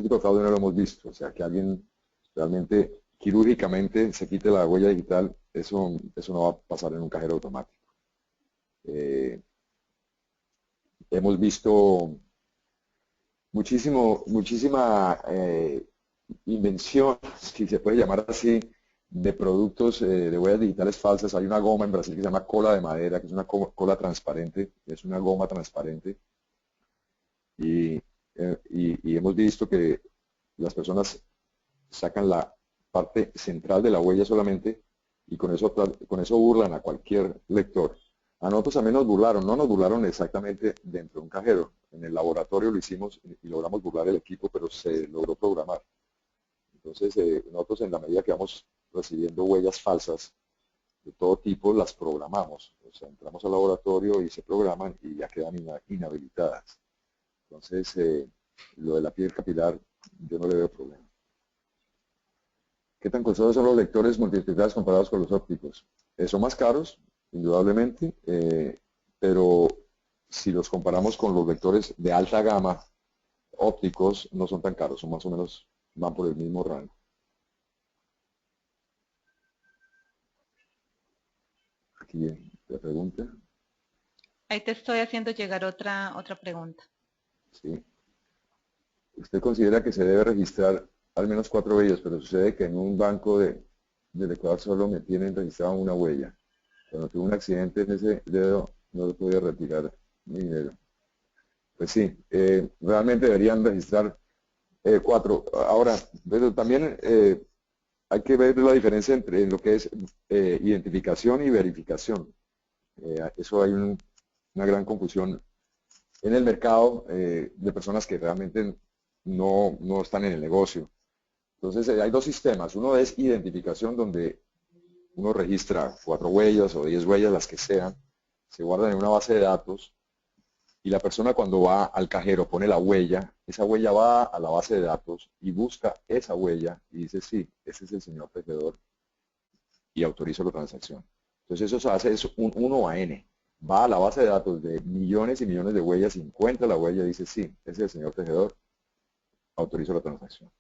tipo de fraude no lo hemos visto, o sea, que alguien realmente quirúrgicamente se quite la huella digital, eso no va a pasar en un cajero automático. Hemos visto muchísima invención, si se puede llamar así, de productos de huellas digitales falsas. Hay una goma en Brasil que se llama cola de madera, que es una cola transparente, es una goma transparente. Y hemos visto que las personas sacan la parte central de la huella solamente y con eso burlan a cualquier lector. A nosotros también nos burlaron, no nos burlaron exactamente dentro de un cajero. En el laboratorio lo hicimos y logramos burlar el equipo, pero se logró programar. Entonces, nosotros en la medida que vamos recibiendo huellas falsas de todo tipo, las programamos. O sea, entramos al laboratorio y se programan y ya quedan inhabilitadas. Entonces, lo de la piel capilar, yo no le veo problema. ¿Qué tan costosos son los lectores multiespectrales comparados con los ópticos? Son más caros, indudablemente, pero si los comparamos con los lectores de alta gama ópticos, no son tan caros, son más o menos, van por el mismo rango. aquí la pregunta. Ahí te estoy haciendo llegar otra pregunta. Sí. Usted considera que se debe registrar al menos 4 huellas, pero sucede que en un banco del Ecuador solo me tienen registrado una huella. Cuando tuve un accidente en ese dedo, no lo podía retirar mi dinero. Pues sí, realmente deberían registrar 4. Ahora, pero también hay que ver la diferencia entre lo que es identificación y verificación. Eso hay una gran confusión en el mercado de personas que realmente no están en el negocio. Entonces, hay dos sistemas. Uno es identificación, donde uno registra 4 huellas o 10 huellas, las que sean, se guardan en una base de datos y la persona cuando va al cajero pone la huella, esa huella va a la base de datos y busca esa huella y dice, sí, ese es el señor tejedor y autoriza la transacción. Entonces eso se hace es un 1 a n. Va a la base de datos de millones y millones de huellas, encuentra la huella y dice, sí, ese es el señor tejedor, autoriza la transacción.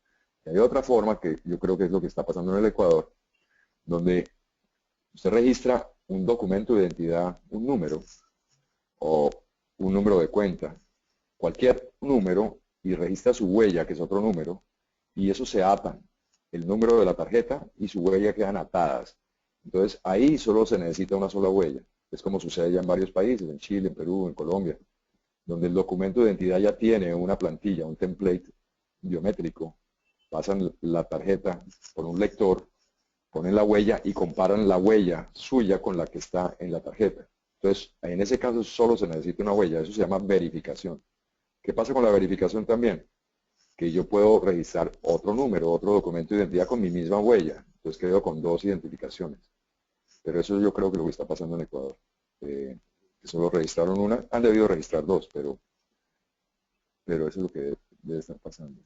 Y hay otra forma que yo creo que es lo que está pasando en el Ecuador, donde usted registra un documento de identidad, un número o un número de cuenta, cualquier número, y registra su huella, que es otro número, y eso se atan. El número de la tarjeta y su huella quedan atadas. Entonces, ahí solo se necesita una sola huella. Es como sucede ya en varios países, en Chile, en Perú, en Colombia, donde el documento de identidad ya tiene una plantilla, un template biométrico. Pasan la tarjeta por un lector, ponen la huella y comparan la huella suya con la que está en la tarjeta. Entonces, en ese caso solo se necesita una huella. Eso se llama verificación. ¿Qué pasa con la verificación también? Que yo puedo registrar otro número, otro documento de identidad con mi misma huella. Entonces quedo con 2 identificaciones. Pero eso yo creo que lo que está pasando en Ecuador. Que solo registraron una, han debido registrar 2, pero eso es lo que debe estar pasando.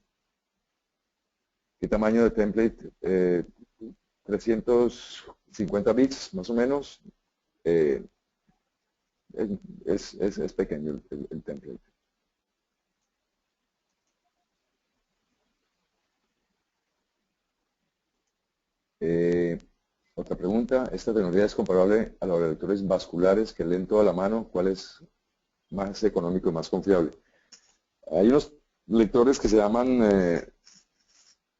¿Qué tamaño de template? 350 bits, más o menos. Eh, es pequeño el template. Otra pregunta, ¿esta tecnología es comparable a los lectores vasculares que leen toda la mano? ¿Cuál es más económico y más confiable? Hay unos lectores que se llaman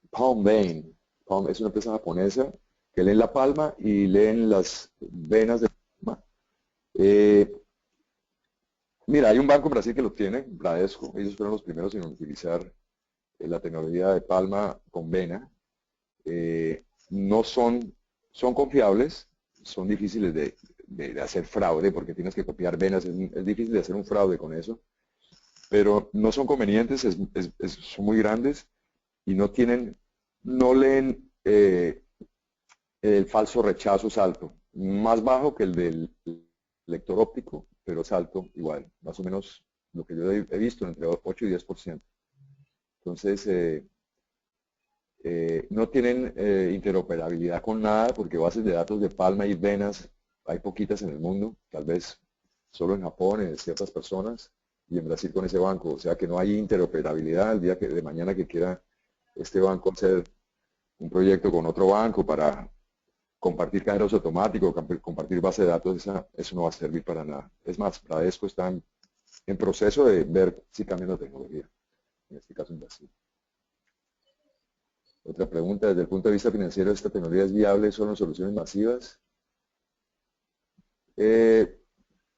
Palm Vein. Palm es una empresa japonesa que leen la palma y leen las venas de la palma. Mira, hay un banco en Brasil que lo tiene, Bradesco. Ellos fueron los primeros en utilizar la tecnología de palma con vena. No son confiables, son difíciles de hacer fraude porque tienes que copiar venas, es difícil de hacer un fraude con eso, pero no son convenientes, son muy grandes y no leen el falso rechazo es alto, más bajo que el del lector óptico, pero es alto igual, más o menos lo que yo he visto entre 8 y 10%. Entonces, no tienen interoperabilidad con nada porque bases de datos de palma y venas hay poquitas en el mundo, tal vez solo en Japón, en ciertas personas, y en Brasil con ese banco. O sea que no hay interoperabilidad el día de mañana que quiera este banco hacer un proyecto con otro banco para compartir cajeros automáticos, compartir base de datos, eso no va a servir para nada. Es más, Bradesco está en proceso de ver si cambian la tecnología, en este caso en Brasil. Otra pregunta, desde el punto de vista financiero, ¿esta tecnología es viable? ¿Son soluciones masivas? Desde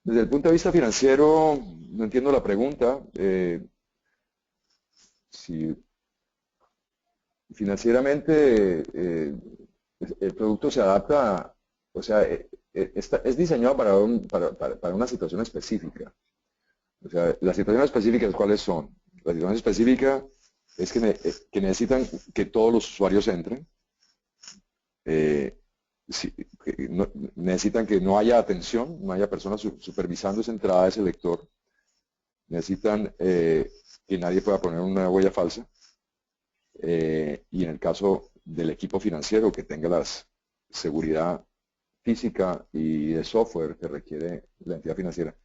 el punto de vista financiero, no entiendo la pregunta. Si financieramente el producto se adapta, o sea, es diseñado para una situación específica. O sea, las situaciones específicas, ¿cuáles son? La situación específica es que necesitan que todos los usuarios entren. Necesitan que no haya atención, no haya personas supervisando esa entrada de ese lector. Necesitan que nadie pueda poner una huella falsa. Y en el caso del equipo financiero, que tenga la seguridad física y de software que requiere la entidad financiera.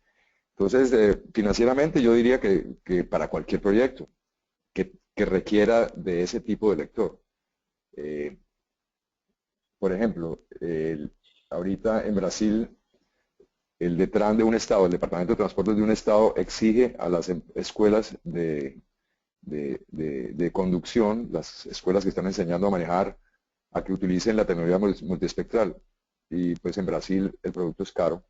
Entonces, financieramente yo diría que para cualquier proyecto que requiera de ese tipo de lector. Por ejemplo, ahorita en Brasil el DETRAN de un estado, el Departamento de Transportes de un estado, exige a las escuelas de conducción, las escuelas que están enseñando a manejar, a que utilicen la tecnología multiespectral. Y pues en Brasil el producto es caro,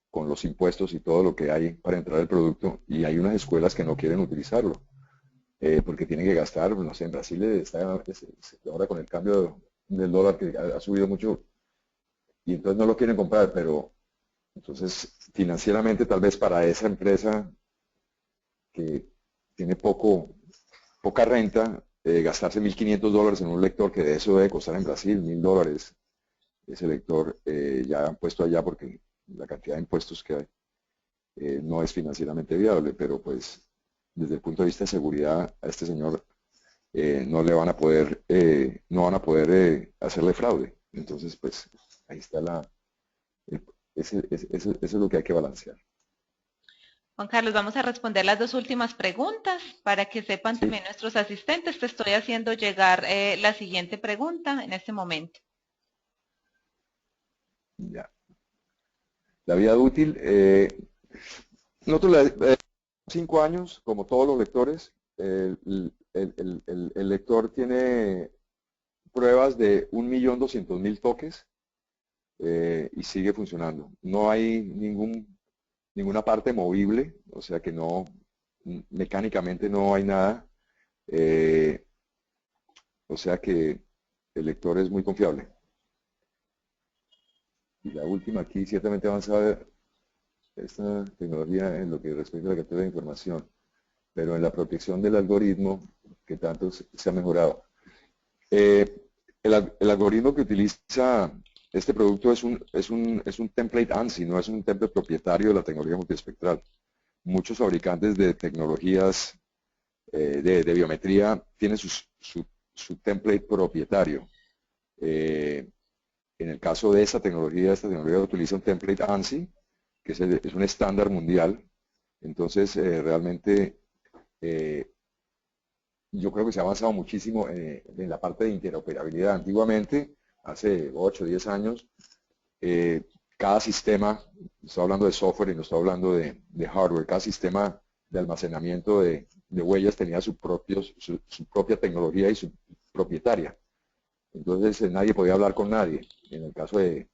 con los impuestos y todo lo que hay para entrar el producto, y hay unas escuelas que no quieren utilizarlo, porque tienen que gastar, no sé, en Brasil está ahora con el cambio del dólar que ha subido mucho, y entonces no lo quieren comprar, pero entonces financieramente tal vez para esa empresa que tiene poca renta, gastarse $1.500 en un lector, que de eso debe costar en Brasil $1.000, ese lector ya han puesto allá porque la cantidad de impuestos que hay no es financieramente viable, pero pues desde el punto de vista de seguridad a este señor no le van a poder, no van a poder hacerle fraude. Entonces pues ahí está el- eso es lo que hay que balancear. Juan Carlos, vamos a responder las dos últimas preguntas para que sepan Sí, también nuestros asistentes. Te estoy haciendo llegar la siguiente pregunta en este momento. ya. La vida útil, nosotros le 5 años, como todos los lectores. El lector tiene pruebas de 1.200.000 toques y sigue funcionando. No hay ninguna parte movible, o sea que no, mecánicamente no hay nada, eh, o sea que el lector es muy confiable. Y la última aquí, ciertamente avanzada esta tecnología en lo que respecta a la captura de información, pero en la protección del algoritmo, que tanto se ha mejorado. Eh, el algoritmo que utiliza este producto es un template ANSI, no es un template propietario de la tecnología multiespectral. Muchos fabricantes de tecnologías de biometría tienen su template propietario. Eh, en el caso de esta tecnología utiliza un template ANSI, que es un estándar mundial. Entonces, realmente eh, yo creo que se ha avanzado muchísimo en la parte de interoperabilidad. Antiguamente, hace 8 o 10 años, eh, cada sistema, estoy hablando de software y no estoy hablando de hardware, cada sistema de almacenamiento de huellas tenía su propia tecnología y su propietaria. Entonces nadie podía hablar con nadie. En el caso de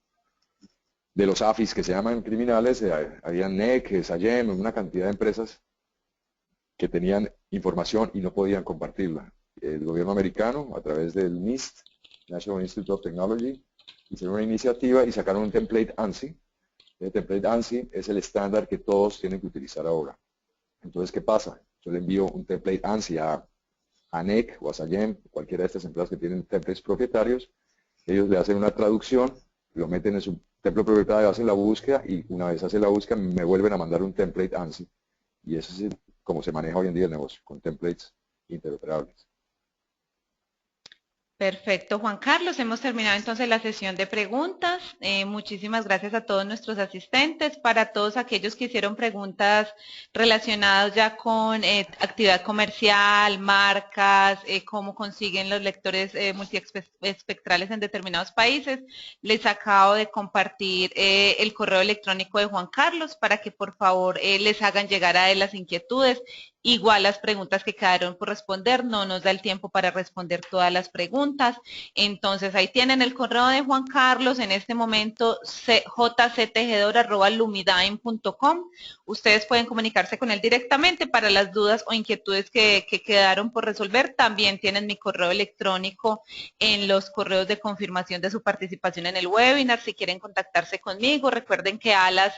los AFIs que se llaman criminales, había NEC, SAYEM, una cantidad de empresas que tenían información y no podían compartirla. El gobierno americano, a través del NIST, National Institute of Technology, hicieron una iniciativa y sacaron un template ANSI. El template ANSI es el estándar que todos tienen que utilizar ahora. Entonces, ¿qué pasa? Yo le envío un template ANSI a NEC o a SAYEM, cualquiera de estas empresas que tienen templates propietarios. Ellos le hacen una traducción, lo meten en su template propietario, hacen la búsqueda y una vez hacen la búsqueda me vuelven a mandar un template ANSI. Y eso es como se maneja hoy en día el negocio, con templates interoperables. Perfecto, Juan Carlos. Hemos terminado entonces la sesión de preguntas. Muchísimas gracias a todos nuestros asistentes. Para todos aquellos que hicieron preguntas relacionadas ya con actividad comercial, marcas, cómo consiguen los lectores multiespectrales en determinados países, les acabo de compartir el correo electrónico de Juan Carlos para que por favor les hagan llegar a él las inquietudes. Igual las preguntas que quedaron por responder, no nos da el tiempo para responder todas las preguntas. Entonces ahí tienen el correo de Juan Carlos, en este momento jctejedor@lumidyne.com. Ustedes pueden comunicarse con él directamente para las dudas o inquietudes que quedaron por resolver. También tienen mi correo electrónico en los correos de confirmación de su participación en el webinar. Si quieren contactarse conmigo, recuerden que ALAS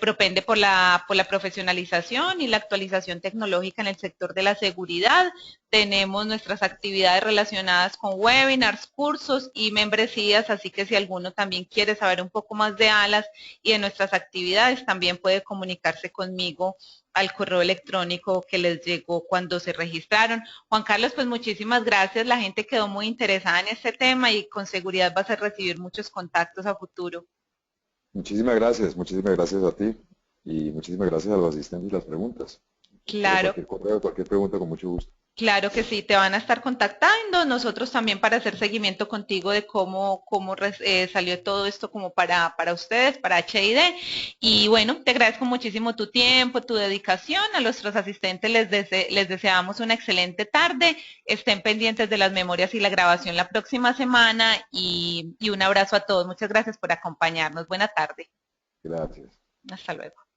propende por la profesionalización y la actualización tecnológica en el sector de la seguridad. Tenemos nuestras actividades relacionadas con webinars, cursos y membresías, así que si alguno también quiere saber un poco más de ALAS y de nuestras actividades, también puede comunicarse conmigo al correo electrónico que les llegó cuando se registraron. Juan Carlos, pues muchísimas gracias. La gente quedó muy interesada en este tema y con seguridad vas a recibir muchos contactos a futuro. Muchísimas gracias a ti y muchísimas gracias a los asistentes y las preguntas. Espero Claro. cualquier correo, cualquier pregunta con mucho gusto. Claro que sí, te van a estar contactando, nosotros también para hacer seguimiento contigo de cómo salió todo esto como para ustedes, para HID. Y bueno, te agradezco muchísimo tu tiempo, tu dedicación. A nuestros asistentes les deseamos una excelente tarde. Estén pendientes de las memorias y la grabación la próxima semana y un abrazo a todos. Muchas gracias por acompañarnos. Buena tarde. Gracias. Hasta luego.